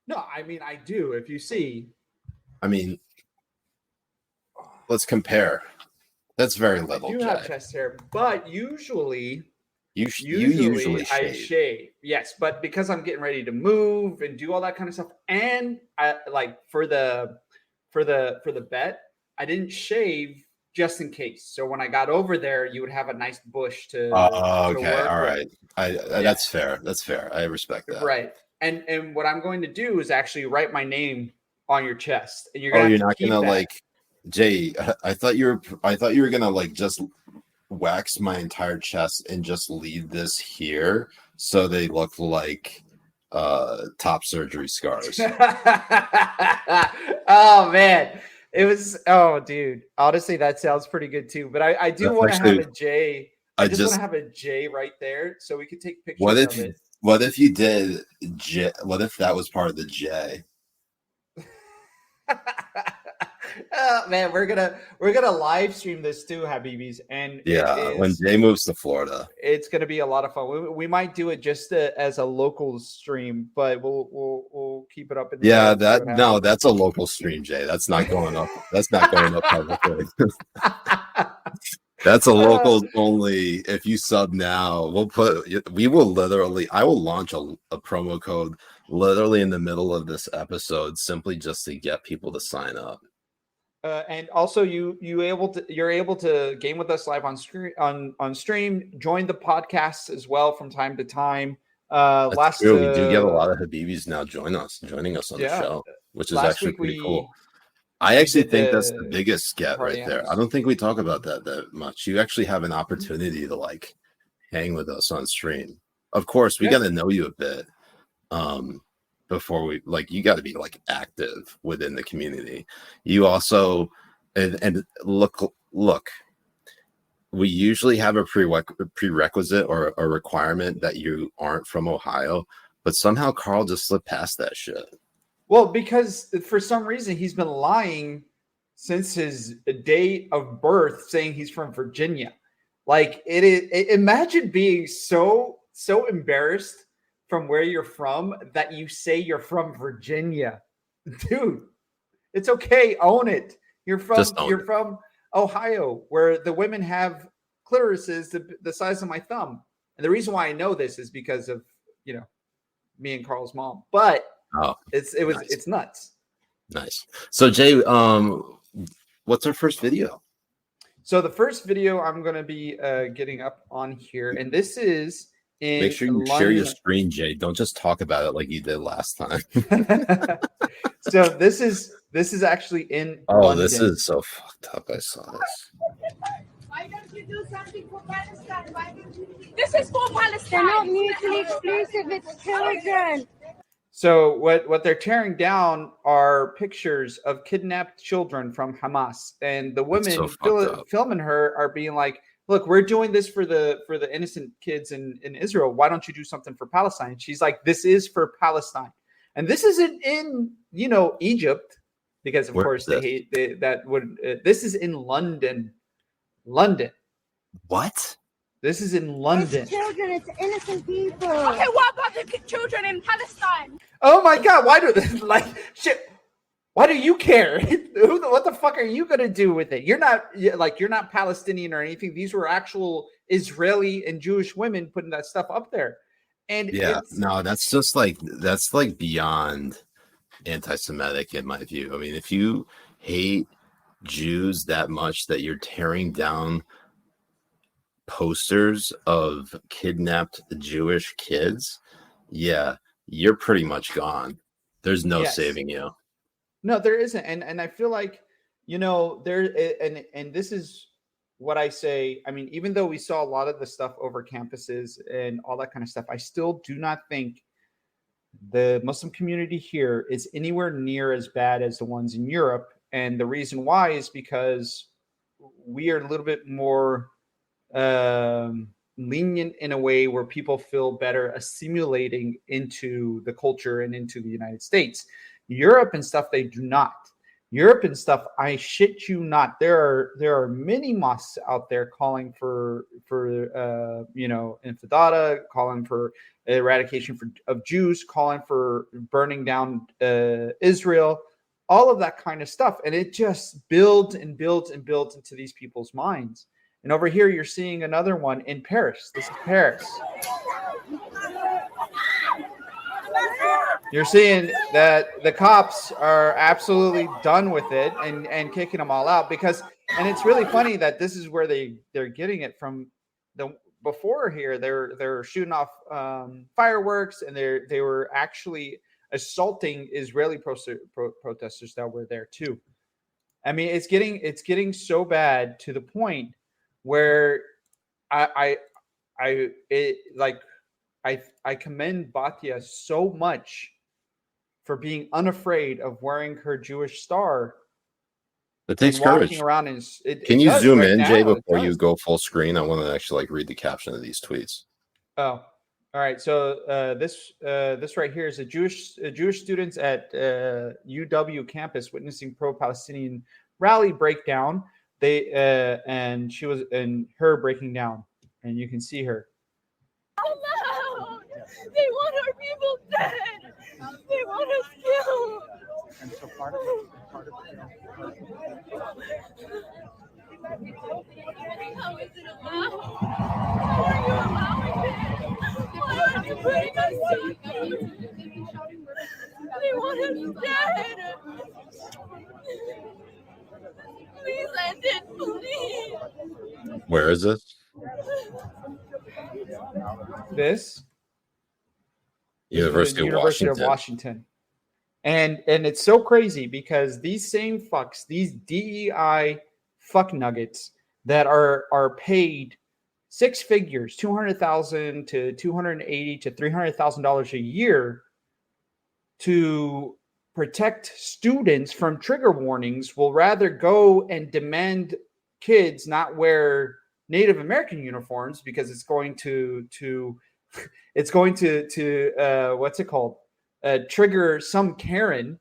No, I mean I do. If you see, I mean, let's compare. That's very little. I do have chest hair, but usually usually I shave. Yes, but because I'm getting ready to move and do all that kind of stuff, and I like for the bet, I didn't shave just in case. So when I got over there, you would have a nice bush to. Okay, all right. That's fair. That's fair. I respect that. Right, and what I'm going to do is actually write my name on your chest, and you're not gonna like, Jay. I thought you were gonna like just wax my entire chest and just leave this here so they look like top surgery scars. Oh man, it was. Oh dude, honestly, that sounds pretty good too. But I do want to have a J. I just want to have a J right there so we could take pictures of it. What if you did J? What if that was part of the J? Oh, man, we're gonna live stream this too, Habibis, and when Jay moves to Florida, it's gonna be a lot of fun. We might do it just as a local stream, but we'll keep it up. That's a local stream, Jay. That's not going up. That's not going up publicly. That's a local only. If you sub now, I will launch a promo code literally in the middle of this episode simply just to get people to sign up. And also, you're able to game with us live on stream. Join the podcast as well from time to time. That's true. We do get a lot of Habibis now joining us on the show, which is actually pretty cool. I actually think that's the biggest get right there. I don't think we talk about that much. You actually have an opportunity to like hang with us on stream. Of course, we got to know you a bit. Before we you got to be like active within the community. You also and look, we usually have a prerequisite or a requirement that you aren't from Ohio, but somehow Carl just slipped past that shit. Well, because for some reason he's been lying since his date of birth, saying he's from Virginia. Like imagine being so embarrassed from where you're from that you say you're from Virginia. Dude, it's okay. Own it. You're from Ohio, where the women have clitorises the size of my thumb. And the reason why I know this is because of, me and Carl's mom. But it's nuts. Nice. So Jay, what's our first video? So the first video I'm going to be getting up on here, and this is make sure you share your screen, Jay. Don't just talk about it like you did last time. So this is actually in London. This is so fucked up. I saw this. Why don't you do something for Palestine? Why don't you do this? Is for Palestine. They're not mutually exclusive. It's children. So what they're tearing down are pictures of kidnapped children from Hamas, and the women filming her are being like, look, we're doing this for the innocent kids in Israel. Why don't you do something for Palestine? She's like, this is for Palestine. And this isn't in, Egypt, because of course this is in London. London. What? This is in London. It's children, it's innocent people. Okay, what about the children in Palestine? Oh my God, why do you care? What the fuck are you gonna do with it? You're not Palestinian or anything. These were actual Israeli and Jewish women putting that stuff up there. And Yeah, it's no, that's like beyond anti-Semitic in my view. I mean, if you hate Jews that much that you're tearing down posters of kidnapped Jewish kids, yeah, you're pretty much gone. There's no yes. saving you. No, there isn't. And I feel like, and this is what I say. I mean, even though we saw a lot of the stuff over campuses and all that kind of stuff, I still do not think the Muslim community here is anywhere near as bad as the ones in Europe. And the reason why is because we are a little bit more lenient in a way where people feel better assimilating into the culture and into the United States. Europe and stuff, they do not. Europe and stuff, I shit you not. There are many mosques out there calling for infidada, calling for eradication of Jews, calling for burning down Israel, all of that kind of stuff, and it just builds and builds and builds into these people's minds. And over here, you're seeing another one in Paris. This is Paris. You're seeing that the cops are absolutely done with it and kicking them all out and it's really funny that this is where they're getting it from. Before here, they're shooting off fireworks, and they were actually assaulting Israeli protesters that were there too. I mean, it's getting so bad to the point where I commend Batya so much for being unafraid of wearing her Jewish star. It takes courage. Around Can you zoom in, Jay, before you go full screen? I want to actually read the caption of these tweets. Oh, all right. So this right here is a Jewish students at UW campus witnessing pro-Palestinian rally breakdown. And she was in her breaking down, and you can see her. No! They want our people dead. They want us killed. And so part of it. How is it allowed? How are you allowing this? Why are you putting us down? They want us dead. Please end it, please. Where is this? This University of Washington. And it's so crazy because these same fucks, these DEI fuck nuggets that are paid six figures, $200,000 to $280,000 to $300,000 a year to protect students from trigger warnings, will rather go and demand kids not wear Native American uniforms because it's going to what's it called? Trigger some Karen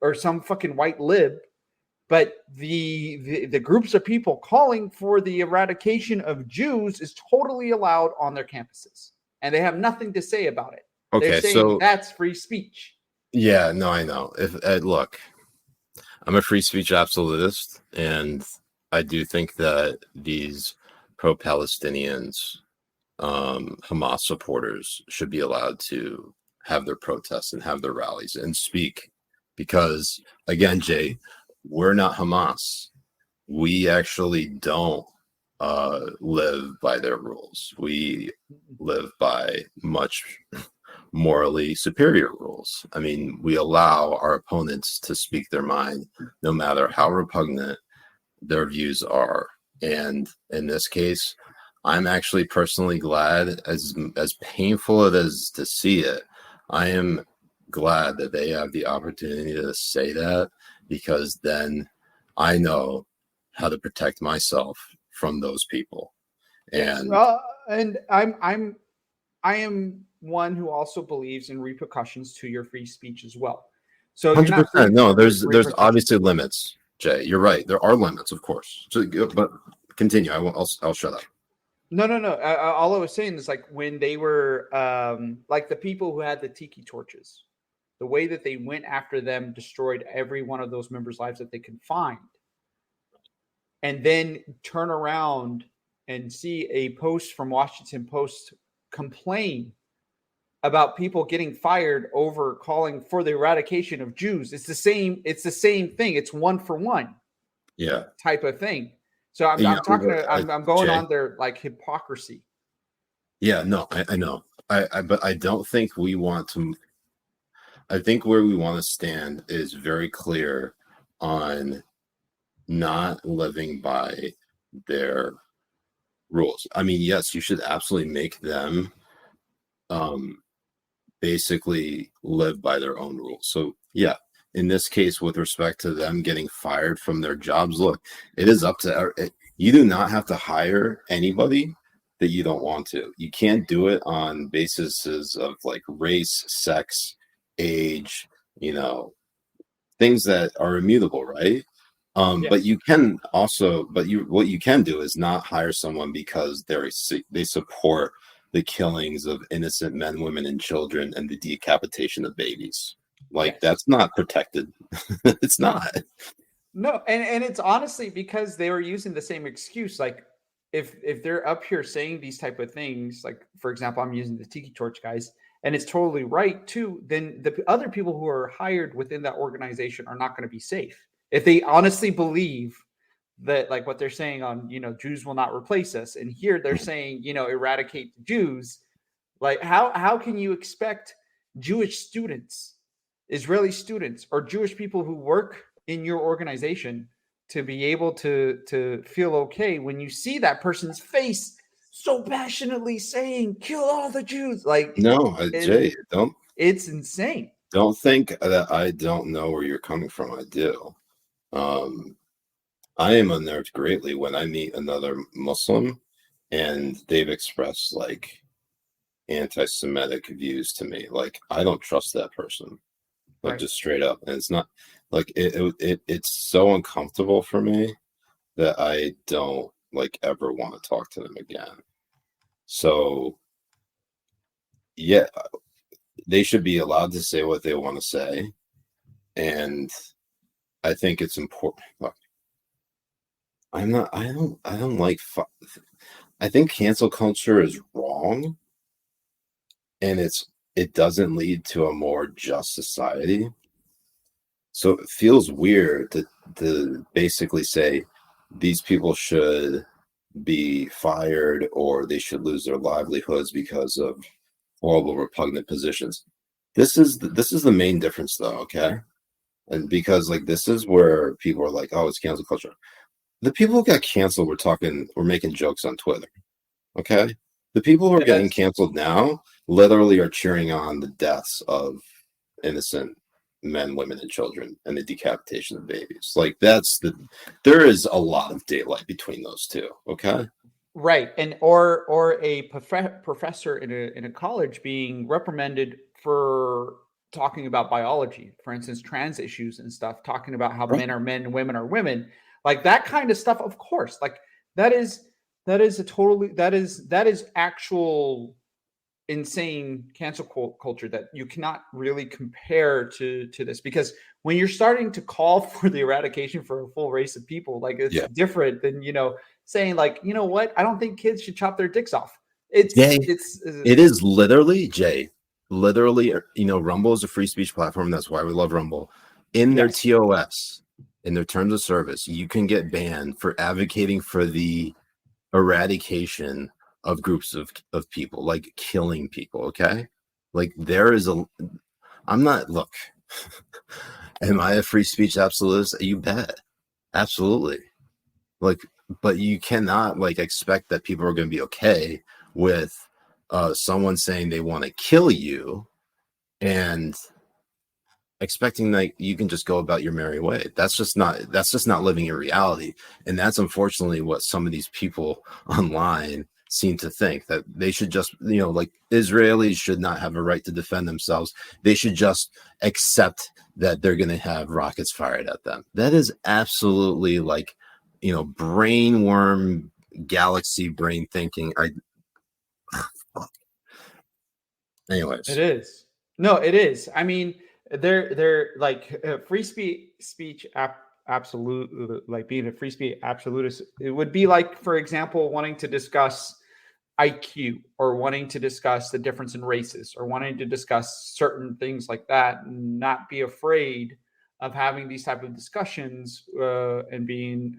or some fucking white lib. But the groups of people calling for the eradication of Jews is totally allowed on their campuses, and they have nothing to say about it. Okay, they're saying so that's free speech. Yeah, no, I know. Look, I'm a free speech absolutist, and I do think that these pro-Palestinians, Hamas supporters, should be allowed to have their protests and have their rallies and speak. Because, again, Jay, we're not Hamas. We actually don't live by their rules. We live by much morally superior rules. I mean, we allow our opponents to speak their mind, no matter how repugnant their views are. And in this case, I'm actually personally glad, as painful it is to see it, I am glad that they have the opportunity to say that, because then I know how to protect myself from those people. And and I am one who also believes in repercussions to your free speech as well. So 100%. No, there's obviously limits, Jay. You're right. There are limits, of course. So, but continue. I'll shut up. No. All I was saying is, like, when they were like the people who had the tiki torches, the way that they went after them, destroyed every one of those members' lives that they could find, and then turn around and see a post from Washington Post complain about people getting fired over calling for the eradication of Jews. It's the same thing. It's one for one. Yeah. Type of thing. So I'm going Jay, on their like hypocrisy. Yeah, no, I know. But I don't think we want to. I think where we want to stand is very clear on not living by their rules. I mean, yes, you should absolutely make them basically live by their own rules. So yeah, in this case, with respect to them getting fired from their jobs, look, it is up to you. Do not have to hire anybody that you don't want to. You can't do it on basis of like race, sex, age, things that are immutable, right? Yes. But you can also, what you can do is not hire someone because they support the killings of innocent men, women, and children and the decapitation of babies. Like, that's not protected. It's not. No, and it's honestly because they were using the same excuse. Like, if they're up here saying these type of things, like for example, I'm using the Tiki Torch guys, and it's totally right too, then the other people who are hired within that organization are not going to be safe. If they honestly believe that, like what they're saying on, Jews will not replace us, and here they're saying, eradicate the Jews. Like, how can you expect Jewish students, Israeli students, or Jewish people who work in your organization to be able to feel okay when you see that person's face so passionately saying, kill all the Jews? Like, no, Jay, it's insane. Don't think that I don't know where you're coming from. I do. I am unnerved greatly when I meet another Muslim and they've expressed like anti-Semitic views to me. Like, I don't trust that person, like Right. just straight up. And it's not like it's so uncomfortable for me that I don't like ever want to talk to them again. So yeah, they should be allowed to say what they want to say. And I think it's important. Look, I don't like, I think cancel culture is wrong, and it doesn't lead to a more just society. So it feels weird to basically say these people should be fired or they should lose their livelihoods because of horrible, repugnant positions. This is the main difference, though, okay? And because like this is where people are like, oh, it's cancel culture. The people who got canceled were making jokes on Twitter. Okay. The people who are getting canceled now literally are cheering on the deaths of innocent men, women, and children and the decapitation of babies. Like there is a lot of daylight between those two. Okay. Right. And or a professor in a college being reprimanded for talking about biology, for instance, trans issues and stuff, talking about how men are men and women are women, like that kind of stuff. Of course, like that is actual insane cancel culture that you cannot really compare to this, because when you're starting to call for the eradication for a full race of people, like it's different than saying like, what, I don't think kids should chop their dicks off. It is literally, Jay, literally, Rumble is a free speech platform. That's why we love Rumble. In their TOS, in their terms of service, you can get banned for advocating for the eradication of groups of people, like killing people. Okay. Like look, am I a free speech absolutist? You bet. Absolutely. Like, but you cannot like expect that people are going to be okay with someone saying they want to kill you and expecting that you can just go about your merry way. That's just not living in reality. And that's unfortunately what some of these people online seem to think, that they should just, like Israelis should not have a right to defend themselves. They should just accept that they're going to have rockets fired at them. That is absolutely like, brainworm galaxy brain thinking. Anyways, it is. I mean, they're like free speech absolute, like being a free speech absolutist. It would be like, for example, wanting to discuss IQ or wanting to discuss the difference in races or wanting to discuss certain things like that, and not be afraid of having these type of discussions and being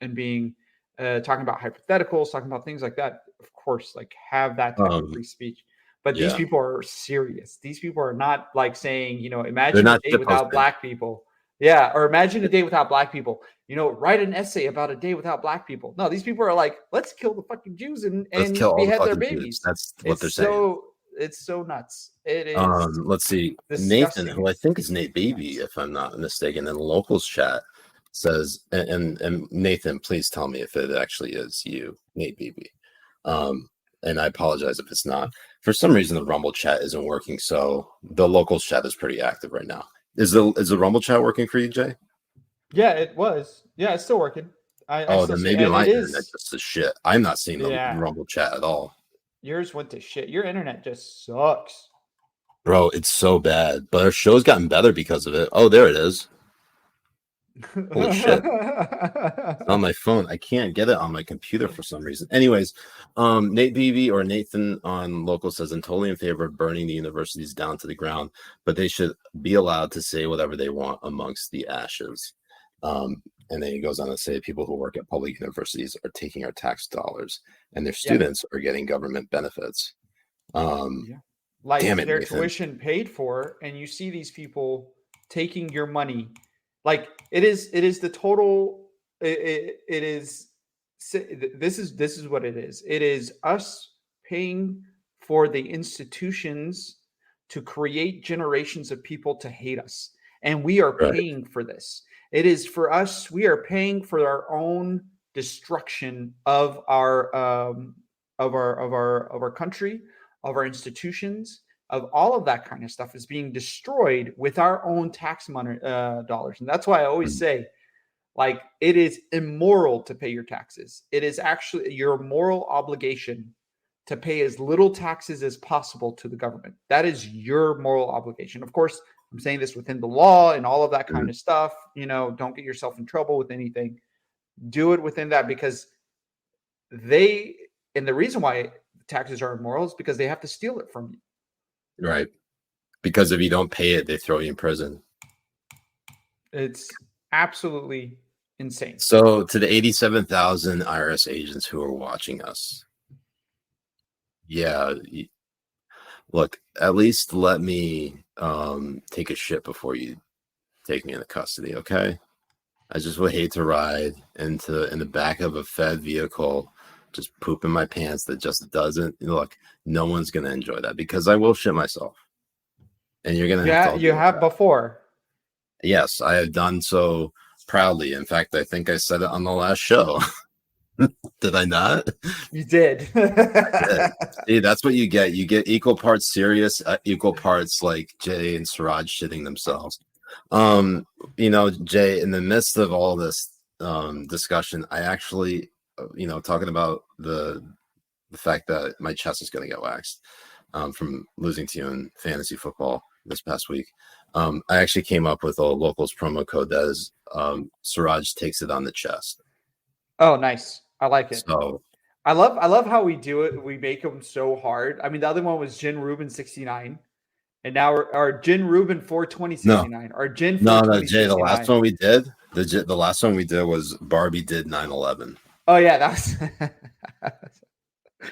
talking about hypotheticals, talking about things like that. Of course, like have that type of free speech. But these Yeah. people are serious. These people are not like saying, They're imagine a not day without shitposting. black people. Yeah, or imagine a day without black people. Write an essay about a day without black people. No, these people are like, let's kill the fucking Jews and Let's kill all the behead their fucking Jews. babies. That's what they're saying. It's so nuts. It is. Let's see. disgusting. Nathan, who I think is Nate Baby, if I'm not mistaken, in the locals chat says, and Nathan, please tell me if it actually is you, Nate Baby. And I apologize if it's not. For some reason, the Rumble chat isn't working, so the locals chat is pretty active right now. Is the Rumble chat working for you, Jay? Yeah, it was. Yeah, it's still working. Then maybe my internet just is shit. I'm not seeing the Rumble chat at all. Yours went to shit. Your internet just sucks. Bro, it's so bad. But our show's gotten better because of it. Oh, there it is. Holy shit. It's on my phone. I can't get it on my computer for some reason. Anyways, Nate Beebe or Nathan on local says, I'm totally in favor of burning the universities down to the ground, but they should be allowed to say whatever they want amongst the ashes. And then he goes on to say people who work at public universities are taking our tax dollars and their students are getting government benefits. Like damn it, their Nathan. tuition paid for, and you see these people taking your money. Like it is the total. It is. This is what it is. It is us paying for the institutions to create generations of people to hate us, and we are paying for this. It is for us. We are paying for our own destruction of our country, of our institutions, of all of that kind of stuff is being destroyed with our own tax money dollars. And that's why I always say, like, it is immoral to pay your taxes. It is actually your moral obligation to pay as little taxes as possible to the government. That is your moral obligation. Of course, I'm saying this within the law and all of that kind of stuff. Don't get yourself in trouble with anything. Do it within that, because the reason why taxes are immoral is because they have to steal it from you. Right. Because if you don't pay it, they throw you in prison. It's absolutely insane. So to the 87,000 IRS agents who are watching us, look, at least let me take a shit before you take me into custody, okay? I just would hate to ride in the back of a Fed vehicle, just poop in my pants that just doesn't look. No one's gonna enjoy that, because I will shit myself, and you're gonna have to. You have before. Yes, I have done so proudly. In fact, I think I said it on the last show. Did I not? You did. I did. See, that's what you get. You get equal parts serious, equal parts like Jay and Siraj shitting themselves. Jay, in the midst of all this discussion, I actually, talking about the fact that my chest is going to get waxed from losing to you in fantasy football this past week. I actually came up with a locals promo code that is Siraj takes it on the chest. Oh, nice. I like it. So I love how we do it. We make them so hard. I mean, the other one was Jin Rubin 69. And now our Jin Rubin 42069. Our Jin No, Jay, the last one we did, the last one we did was Barbie did 9/11. Oh yeah, that's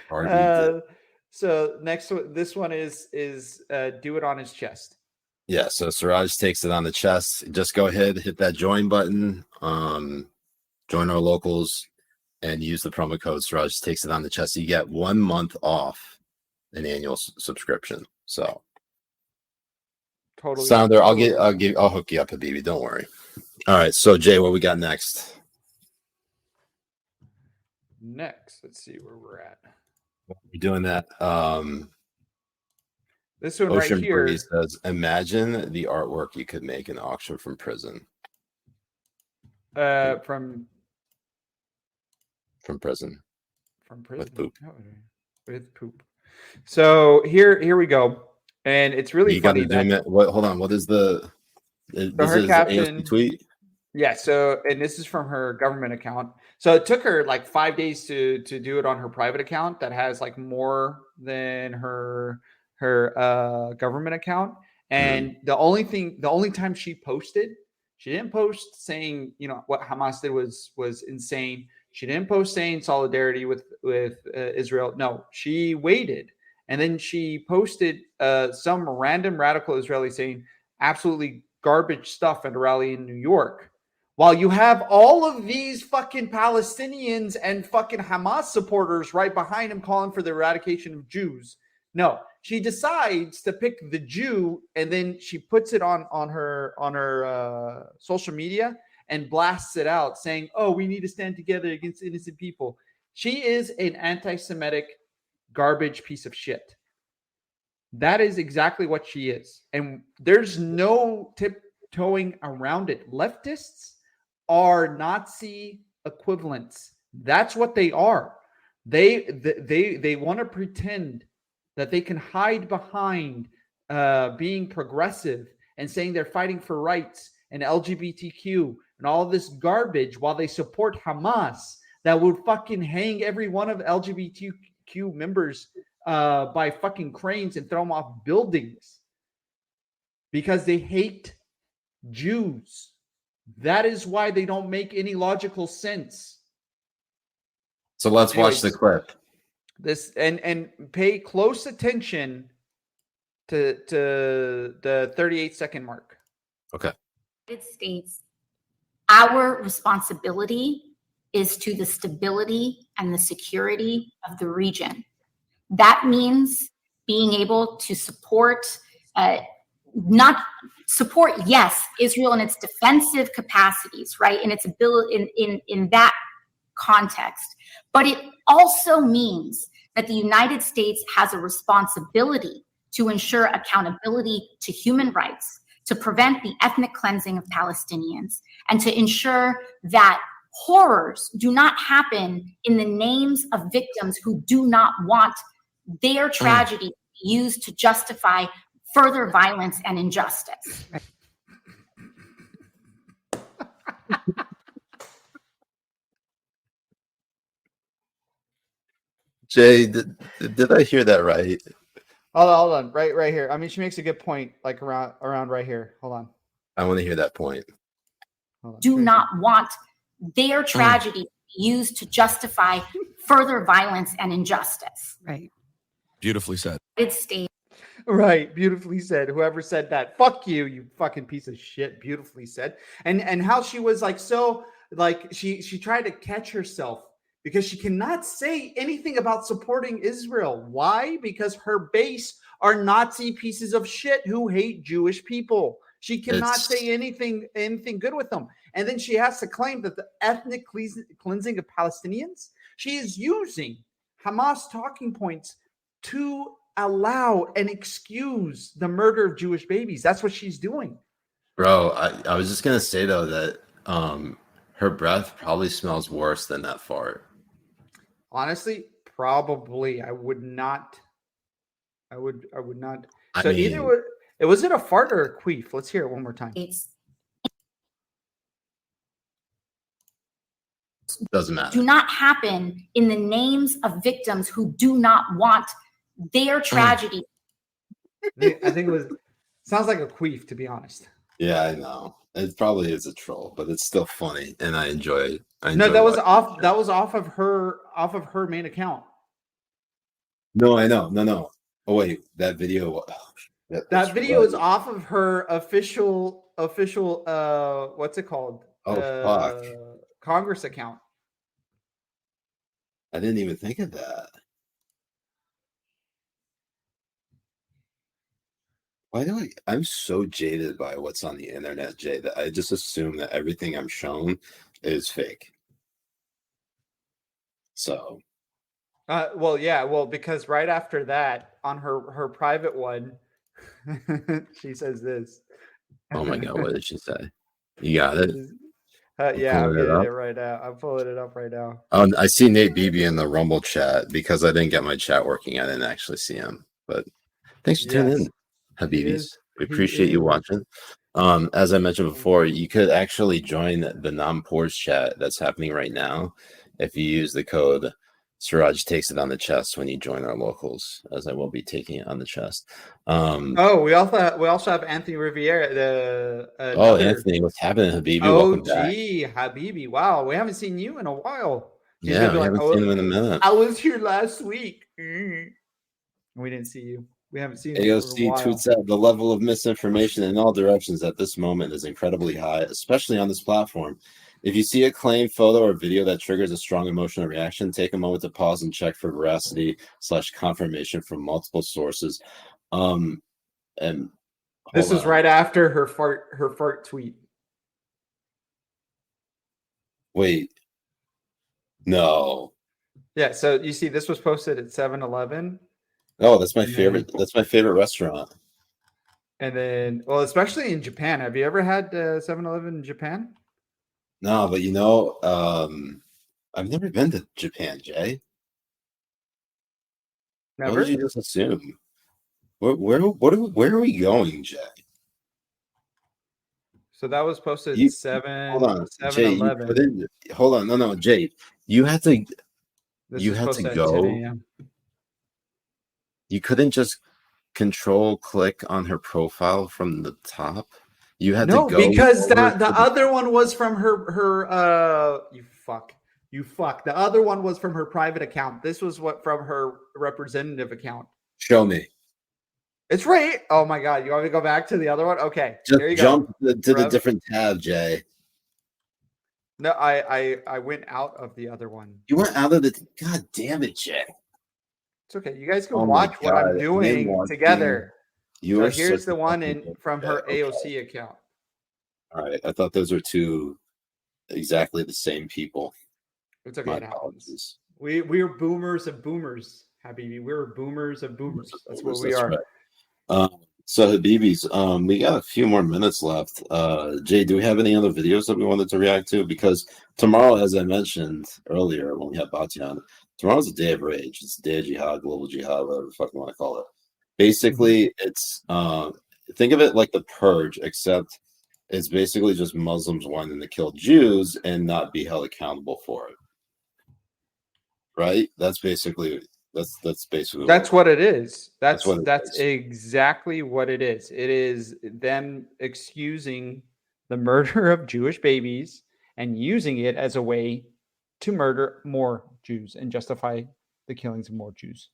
Barbie did. So next one, this one is do it on his chest. Yeah, so Siraj takes it on the chest. Just go ahead, hit that join button, join our locals, and use the promo code Siraj takes it on the chest. You get 1 month off an annual subscription. So totally. Sounder, I'll hook you up, Habibi. Don't worry. All right, so Jay, what we got next? Let's see where we're at. We're doing that. This one Ocean right here Breeze says, imagine the artwork you could make in auction from prison. From prison. With poop. With poop. So here we go. And it's really funny. Hold on. What is the her caption tweet? Yeah, so and this is from her government account. So it took her like 5 days to do it on her private account that has like more than her government account. And the only time she posted, she didn't post saying, you know, what Hamas did was insane. She didn't post saying solidarity with Israel. No, she waited. And then she posted some random radical Israeli saying absolutely garbage stuff at a rally in New York. While you have all of these fucking Palestinians and fucking Hamas supporters right behind him calling for the eradication of Jews. No, she decides to pick the Jew and then she puts it on her social media and blasts it out saying, oh, we need to stand together against innocent people. She is an anti-Semitic garbage piece of shit. That is exactly what she is. And there's no tiptoeing around it. Leftists are Nazi equivalents. That's what they are. They want to pretend that they can hide behind being progressive and saying they're fighting for rights and LGBTQ and all this garbage while they support Hamas that would fucking hang every one of LGBTQ members by fucking cranes and throw them off buildings because they hate Jews. That is why they don't make any logical sense. So let's watch the clip. This and pay close attention to the 38-second mark. Okay. United States, our responsibility is to the stability and the security of the region. That means being able to support, not support, yes, Israel in its defensive capacities, right? In its ability in that context. But it also means that the United States has a responsibility to ensure accountability to human rights, to prevent the ethnic cleansing of Palestinians, and to ensure that horrors do not happen in the names of victims who do not want their tragedy used to justify further violence and injustice. Jay, did I hear that right? Hold on, right here. I mean, she makes a good point, like around right here. Hold on. I want to hear that point. Hold on. Do not want their tragedy used to justify further violence and injustice. Right. Beautifully said. United States. Right, beautifully said. Whoever said that, fuck you, you fucking piece of shit. Beautifully said. And how she was like so like she tried to catch herself because she cannot say anything about supporting Israel. Why? Because her base are Nazi pieces of shit who hate Jewish people. She cannot say anything good with them. And then she has to claim that the ethnic cleansing of Palestinians, she is using Hamas talking points to allow and excuse the murder of Jewish babies. That's what she's doing. Bro, I was just going to say, though, that her breath probably smells worse than that fart. Honestly, probably. I would not. I So mean, either was it a fart or a queef? Let's hear it one more time. doesn't matter. Do not happen in the names of victims who do not want their tragedy. I think it was. Sounds like a queef, to be honest. Yeah, I know. It probably is a troll, but it's still funny, and I enjoy. No, that was off. That was off of her main account. No, I know. No. Oh wait, that video. That video is off of her official. What's it called? Fuck. Congress account. I didn't even think of that. I'm so jaded by what's on the internet, Jay, that I just assume that everything I'm shown is fake. So. Well, because right after that, on her private one, she says this. Oh my God, what did she say? You got it? Yeah, I'm getting it right now. I'm pulling it up right now. I see Nate Beebe in the Rumble chat because I didn't get my chat working. I didn't actually see him, but thanks for tuning in, Habibis. We appreciate you watching. As I mentioned before, you could actually join the non-pores chat that's happening right now if you use the code Siraj takes it on the chest when you join our locals, as I will be taking it on the chest. Oh, we also have Anthony Riviera. Anthony, what's happening, Habibi? Welcome back. Habibi. Wow, we haven't seen you in a while. He's Yeah, gonna be we like, haven't seen him in a minute. I was here last week. We didn't see you. We haven't seen you for a AOC while. tweets out the level of misinformation in all directions at this moment is incredibly high, especially on this platform. If you see a claim, photo, or video that triggers a strong emotional reaction, take a moment to pause and check for veracity / confirmation from multiple sources. And this is right after her fart tweet. Wait. No. Yeah, so you see this was posted at 7-Eleven. Oh, that's my favorite. That's my favorite restaurant. And then, well, especially in Japan. Have you ever had 7-Eleven in Japan? No, but I've never been to Japan, Jay. Never? What did you just assume? Where are we going, Jay? So that was posted at 7-Eleven. Hold on. No, Jay. You had to at go. 10 a.m. You couldn't just control click on her profile from the top. You had to go because the other one was from her you fuck. The other one was from her private account. This was from her representative account. Show me. It's right. Oh my god, you want me to go back to the other one? Okay. Just there you jump go. to the different tab, Jay. No, I went out of the other one. You went out of the God damn it, Jay. It's okay. You guys can watch what I'm doing together. So here's the one from her AOC account. All right. I thought those were two exactly the same people. It's okay. It happens. We're boomers of boomers, Habibi. We're boomers of boomers. That's what we are. Right. So Habibis, we got a few more minutes left. Jay, do we have any other videos that we wanted to react to? Because tomorrow, as I mentioned earlier when we had Batya on, tomorrow's a day of rage. It's a day of jihad, global jihad, whatever the fuck you want to call it. Basically, it's think of it like the purge, except it's basically just Muslims wanting to kill Jews and not be held accountable for it. Right? That's basically that's what it is. That's is. Exactly what it is. It is them excusing the murder of Jewish babies and using it as a way to murder more Jews and justify the killings of more Jews.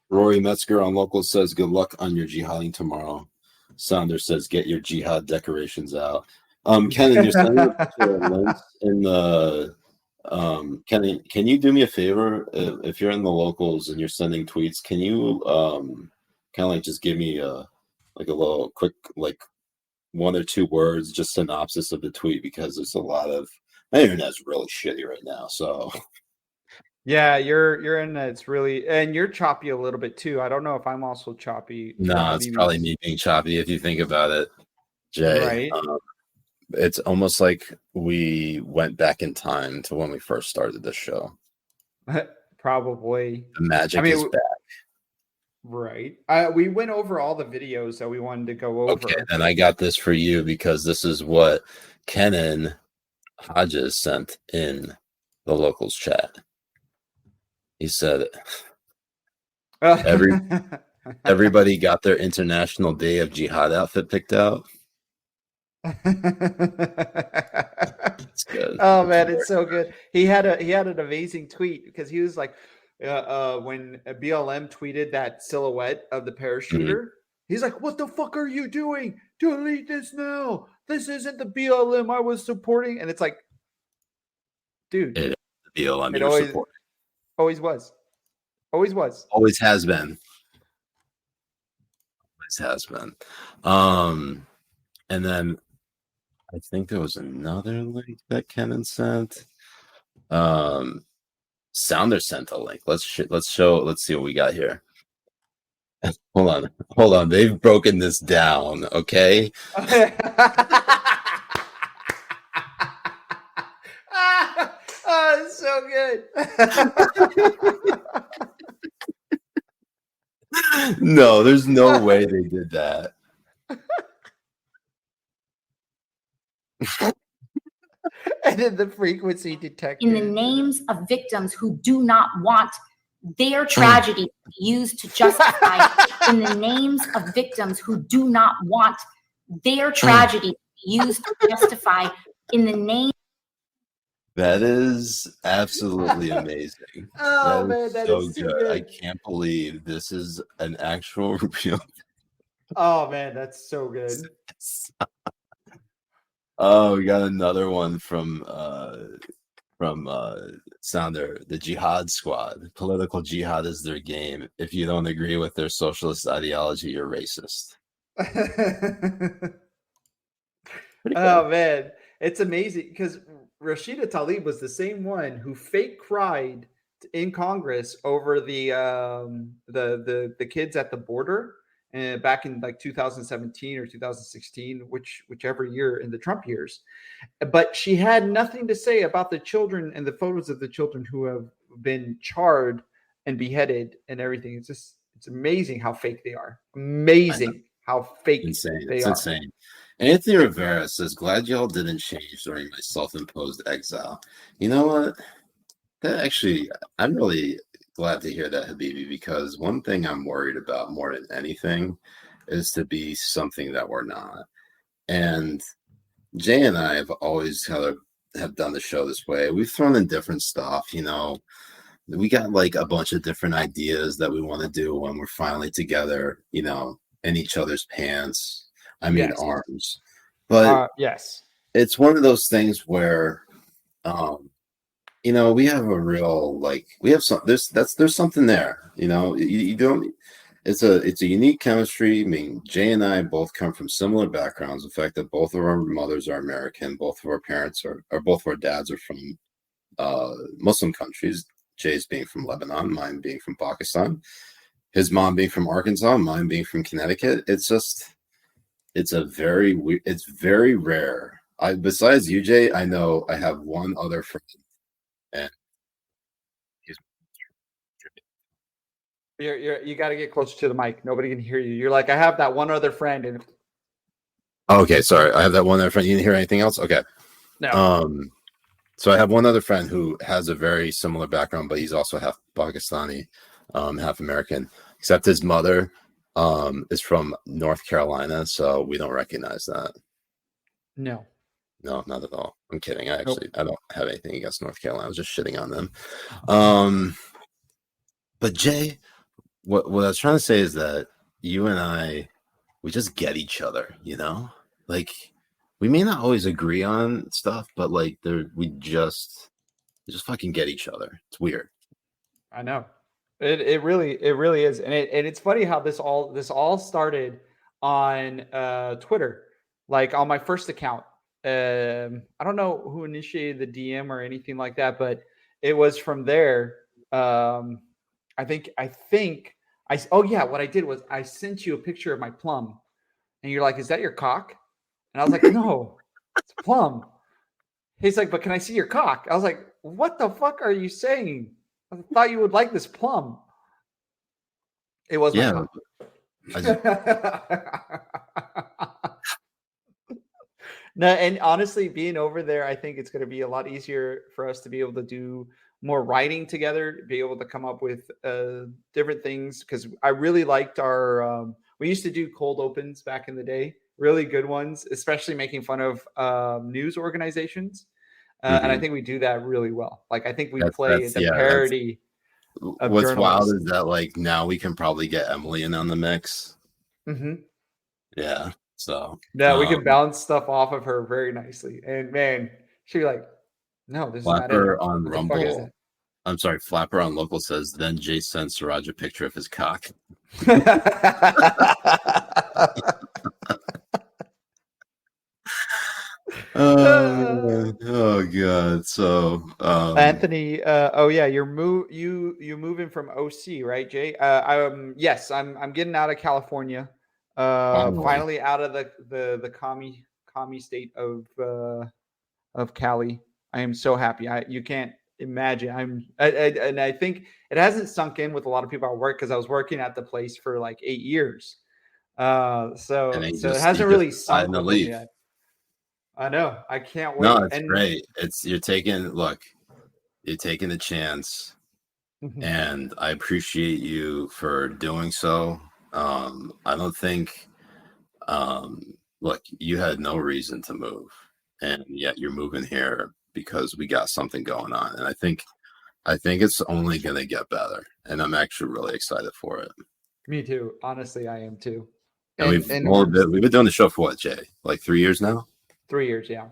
Rory Metzger on Local says, good luck on your jihading tomorrow. Saunders says, get your jihad decorations out. Kenan, you're sending links in the Kenan, can you do me a favor? If you're in the locals and you're sending tweets, can you kind of like just give me a little quick, like 1 or 2 words, just synopsis of the tweet, because there's a lot of my internet's really shitty right now. So yeah, your internet's really, and you're choppy a little bit too. I don't know if I'm also choppy. No, it's probably me being choppy if you think about it, Jay. Right. It's almost like we went back in time to when we first started this show. Probably. The magic is back. Right. We went over all the videos that we wanted to go over. Okay, and I got this for you because this is what Kenan Hodges sent in the locals chat. He said, everybody got their International Day of Jihad outfit picked out. It's good. Oh man, it's so good. He had an amazing tweet because he was like, when BLM tweeted that silhouette of the parachuter, he's like, "What the fuck are you doing? Delete this now. This isn't the BLM I was supporting." And it's like, dude, the BLM it always was, always has been. And then I think there was another link that Kenan sent. Sounder sent a link. Let's see what we got here. Hold on. They've broken this down, okay? Oh, it's so good. No, there's no way they did that. And then the frequency detector. In the names of victims who do not want their tragedy used to justify, in the names of victims who do not want their tragedy used to justify, in the name. That is absolutely amazing. Oh man, that so is too good. good. I can't believe this is an actual real. Oh man, that's so good. Oh, we got another one from Sounder, the Jihad Squad. Political jihad is their game. If you don't agree with their socialist ideology, you're racist. Oh man, it's amazing because Rashida Tlaib was the same one who fake cried in Congress over the kids at the border, and back in like 2017 or 2016, whichever year in the Trump years. But she had nothing to say about the children and the photos of the children who have been charred and beheaded and everything. It's amazing how fake they are. Amazing how fake Insane. they It's are. insane. Anthony Rivera says, glad y'all didn't change during my self-imposed exile. You know what? That actually, I'm really glad to hear that, Habibi, because one thing I'm worried about more than anything is to be something that we're not. And Jay and I have always kind of have done the show this way. We've thrown in different stuff, you know. We got like a bunch of different ideas that we want to do when we're finally together, you know, in each other's pants. I mean, Yes. arms. But Yes. it's one of those things where, you know, we have a real, like, we have some, there's something there, you know, you don't, it's a unique chemistry. I mean, Jay and I both come from similar backgrounds. The fact that both of our mothers are American, both of our parents or both of our dads are from Muslim countries. Jay's being from Lebanon, mine being from Pakistan, his mom being from Arkansas, mine being from Connecticut. It's just, it's very rare. Besides you, Jay, I know I have one other friend, and he's You got to get closer to the mic. Nobody can hear you. You're like, I have that one other friend, and okay. Sorry, I have that one other friend. You didn't hear anything else? Okay. no. So I have one other friend who has a very similar background, but he's also half Pakistani, half American, except his mother is from North Carolina, so we don't recognize that. No, not at all. I'm kidding. I Nope. don't have anything against North Carolina. I was just shitting on them. But Jay, what I was trying to say is that you and I, we just get each other, you know? Like, we may not always agree on stuff, but like we just fucking get each other. It's weird. I know. It really is, and it's funny how this all started on Twitter, like on my first account. I don't know who initiated the DM or anything like that, but it was from there. I think what I did was I sent you a picture of my plum, and you're like, "Is that your cock?" And I was like, "No, it's a plum." He's like, "But can I see your cock?" I was like, "What the fuck are you saying? I thought you would like this plum." It was my cock. No, and honestly, being over there, I think it's going to be a lot easier for us to be able to do more writing together, be able to come up with different things. Because I really liked our, we used to do cold opens back in the day, really good ones, especially making fun of news organizations. And I think we do that really well. Like, I think we play the parody. What's wild is that, like, now we can probably get Emily in on the mix. Mm-hmm. Yeah. So yeah, we can bounce stuff off of her very nicely. And man, she'd be like, "No, this Flapper is not it. on What Rumble. the fuck is it?" I'm sorry, Flapper on Local says, then Jay sent Siraj a picture of his cock. Oh god. So Anthony, you're moving from OC, right, Jay? Yes, I'm getting out of California. Finally out of the commie state of Cali. I am so happy. You can't imagine. And I think it hasn't sunk in with a lot of people at work because I was working at the place for like 8 years. So it hasn't really sunk with them yet. I know. I can't wait. No, it's great. You're taking a chance, Mhm. and I appreciate you for doing so. I don't think, look, you had no reason to move, and yet you're moving here because we got something going on, and I think it's only gonna get better, and I'm actually really excited for it. Me too. Honestly, I am too. And we've been doing the show for what, Jay? Like 3 years now? 3 years, yeah.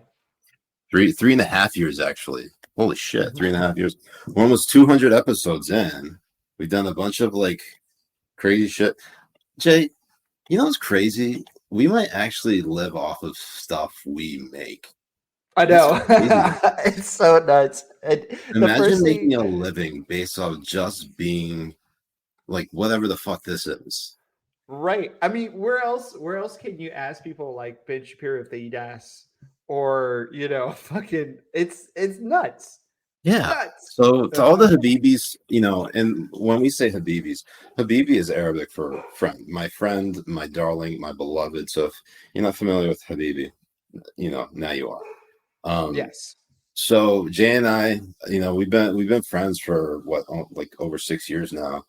3.5 years actually. Holy shit, 3.5 years. We're almost 200 episodes in. We've done a bunch of like crazy shit. Jay, you know what's crazy? We might actually live off of stuff we make. I know. It's so nuts. Imagine making a living based off just being like whatever the fuck this is. Right. I mean, where else can you ask people like Ben Shapiro if they eat ass? Or, fucking it's nuts. Yeah. Nuts. So to all the Habibis, and when we say Habibis, Habibi is Arabic for friend, my darling, my beloved. So if you're not familiar with Habibi, now you are. Yes. So Jay and I, we've been friends for like over 6 years now.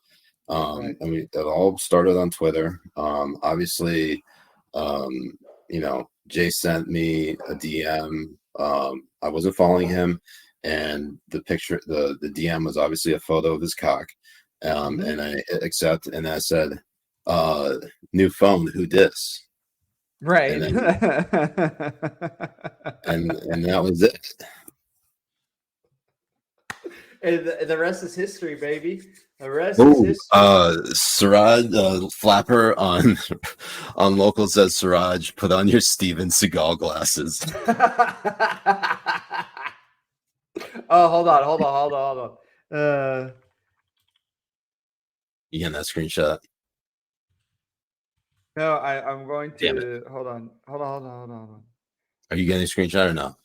Right. And it all started on Twitter. Obviously, Jay sent me a DM. I wasn't following him, and the picture, the DM was obviously a photo of his cock. And I accept, and I said, "New phone, who dis?" Right. And and that was it. And the rest is history, baby. The rest is history. Siraj Flapper on local says, Siraj, put on your Steven Seagal glasses. Oh, hold on. You getting that screenshot? No, I'm going Damn to hold on. Are you getting a screenshot or no?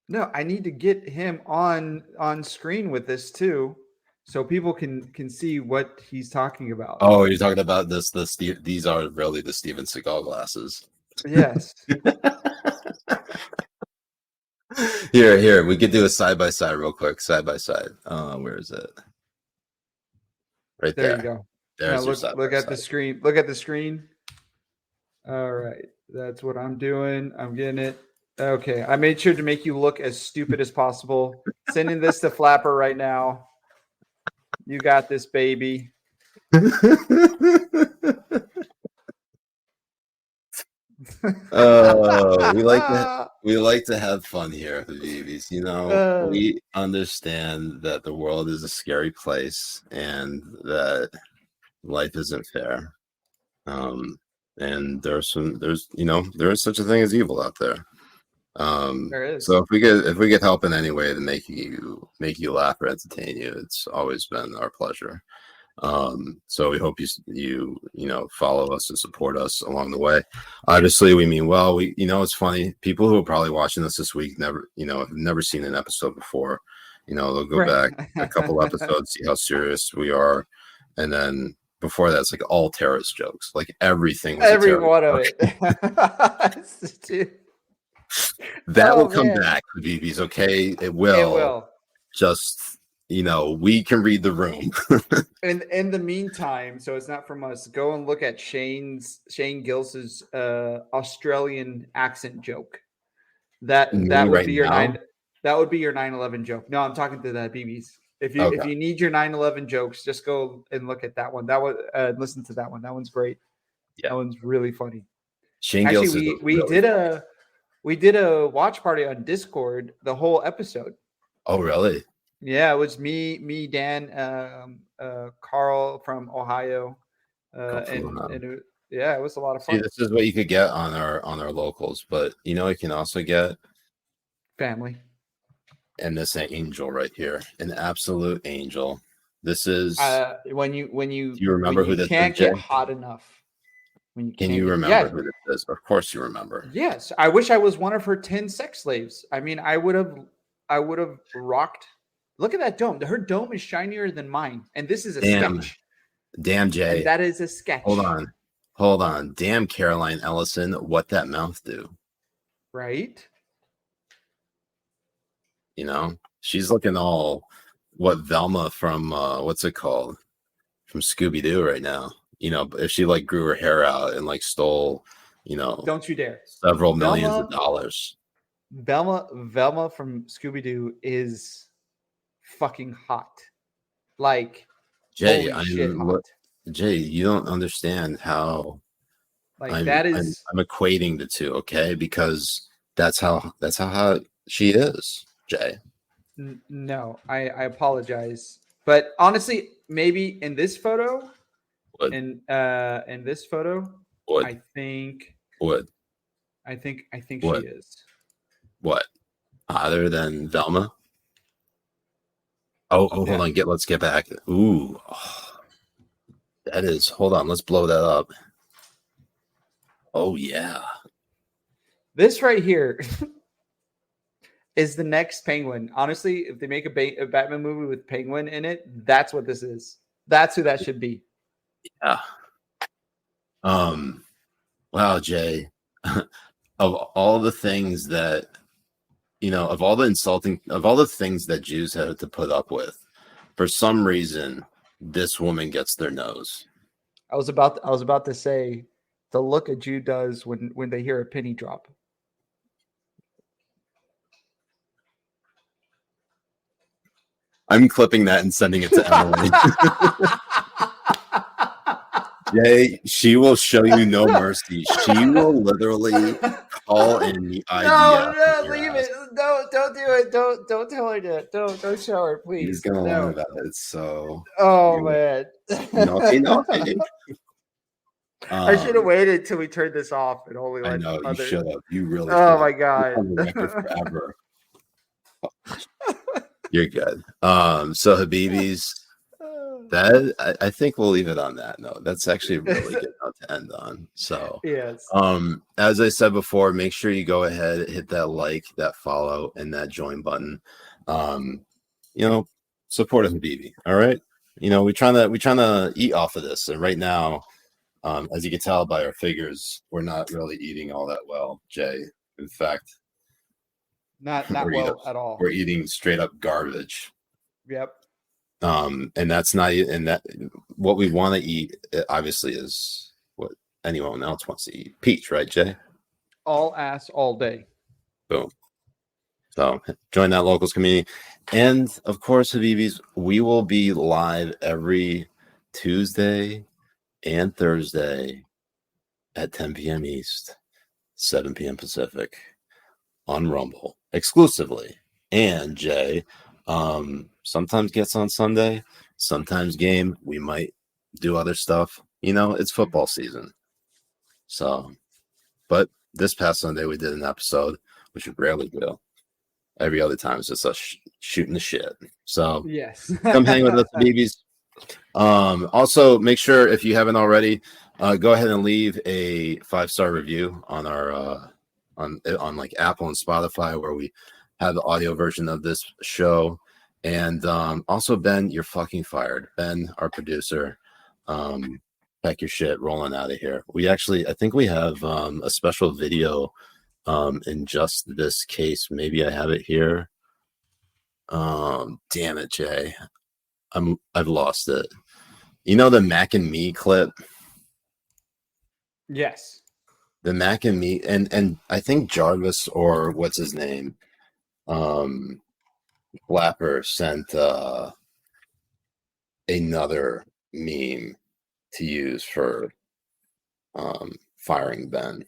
No, I need to get him on screen with this too, so people can see what he's talking about. Oh, you're talking about this. These are really the Steven Seagal glasses. Yes. Here. We could do a side by side real quick. Side by side. Where is it? Right there. There you go. There's now look at the screen. Look at the screen. All right, that's what I'm doing. I'm getting it. Okay, I made sure to make you look as stupid as possible. Sending this to Flapper right now. You got this, baby. we like to have fun here, Habibis. We understand that the world is a scary place and that life isn't fair. And there is such a thing as evil out there. There is. So if we get help in any way to make you laugh or entertain you, it's always been our pleasure. So we hope you follow us and support us along the way. Obviously, we mean well. It's funny. People who are probably watching this week have never seen an episode before. They'll go back a couple episodes, see how serious we are, and then before that, it's like all terrorist jokes. Like everything. Every one of it. That will come back, Habibis. Okay, it will. It will. Just we can read the room. In the meantime, so it's not from us. Go and look at Shane Gills's Australian accent joke. That would be your That would be your 9/11 joke. No, I'm talking to the BBs. If you need your 9/11 jokes, just go and look at that one. That was listen to that one. That one's great. Yeah. That one's really funny. Shane Actually, we did a watch party on Discord the whole episode. Oh, really? Yeah, it was me, Dan, Carl from Ohio, and it was a lot of fun. See, this is what you could get on our locals, but you can also get family. And this angel right here, an absolute angel. This is when you do you remember who this can't get hot enough. Can you remember who this is? Of course you remember. Yes, I wish I was one of her 10 sex slaves. I mean, I would have rocked. Look at that dome. Her dome is shinier than mine, and this is a sketch. Damn, Jay. And that is a sketch. Hold on. Damn, Caroline Ellison. What that mouth do? Right. You know, she's looking all what Velma from what's it called, from Scooby Doo right now. You know, if she like grew her hair out and like stole, you know, Don't you dare. several millions Velma- of dollars. Velma from Scooby Doo is fucking hot. Like, Jay, holy shit, hot. Jay, you don't understand how Like I'm equating the two, okay? Because that's how hot she is, Jay. No, I apologize, but honestly, maybe in this photo, Would. in this photo, Would. I think Would. she Would. is. What? Other than Velma? Oh, hold Yeah. on. Let's get back. Ooh, that is. Hold on. Let's blow that up. Oh yeah. This right here is the next Penguin. Honestly, if they make a Batman movie with Penguin in it, that's what this is. That's who that should be. Yeah. Wow, Jay. Of all the things that, you know, of all the things that Jews had to put up with, for some reason, this woman gets their nose. I was about to say the look a Jew does when they hear a penny drop. I'm clipping that and sending it to Emily. Jay, she will show you no mercy. She will literally call in the idea. No, leave it. No, don't do it. Don't tell her that. Don't show her, please. He's gonna learn about it. So. Oh man. Naughty. I should have waited till we turned this off and only I like. know you should have. You really. Oh my god. On the record forever. You're good. So Habibis. That I think we'll leave it on that note. That's actually a really good note to end on. So yes. As I said before, make sure you go ahead, hit that like, that follow, and that join button. You know, support Habibi. All right. You know, we're trying to eat off of this, and right now, as you can tell by our figures, we're not really eating all that well, Jay. In fact, not well at all. We're eating straight up garbage. Yep. And that's not, and that what we want to eat obviously is what anyone else wants to eat. Peach, right, Jay? All ass all day. Boom. So join that locals community. And of course, Habibis, we will be live every Tuesday and Thursday at 10 p.m. East, 7 p.m. Pacific on Rumble exclusively. And Jay, sometimes gets on Sunday, sometimes game. We might do other stuff. You know, it's football season. So, but this past Sunday we did an episode, which we rarely do. Every other time it's just us shooting the shit. So yes, come hang with us, babies. Also, make sure if you haven't already, go ahead and leave a 5-star review on our on like Apple and Spotify, where we have the audio version of this show. And also, Ben, you're fucking fired. Ben, our producer, pack your shit, rolling out of here. We actually, I think we have a special video in just this case. Maybe I have it here. Damn it, Jay. I've lost it. You know the Mac and Me clip? Yes. The Mac and Me, and I think Jarvis, or what's his name? Flapper sent another meme to use for firing Ben.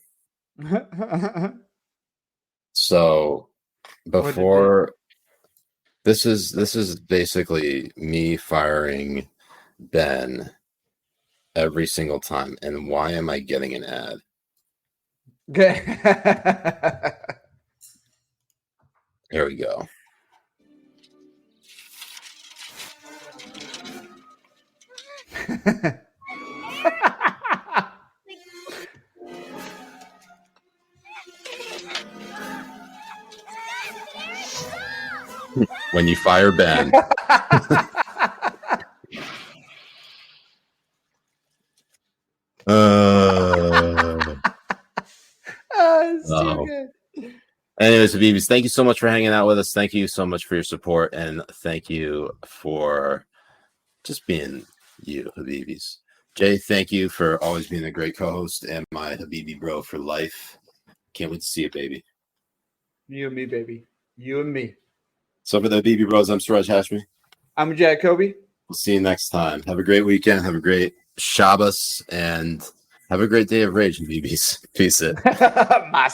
So before this is basically me firing Ben every single time. And why am I getting an ad? There we go. When you fire Ben. Oh, it's too good. Anyways, Habibis, thank you so much for hanging out with us. Thank you so much for your support, and thank you for just being you, Habibis. Jay, thank you for always being a great co-host and my Habibi bro for life. Can't wait to see you, baby. You and me, baby. You and me. So for the Habibi Bros, I'm Siraj Hashmi. I'm Jihad Kobbe. We'll see you next time. Have a great weekend. Have a great Shabbos, and have a great day of rage, Habibis. Peace. My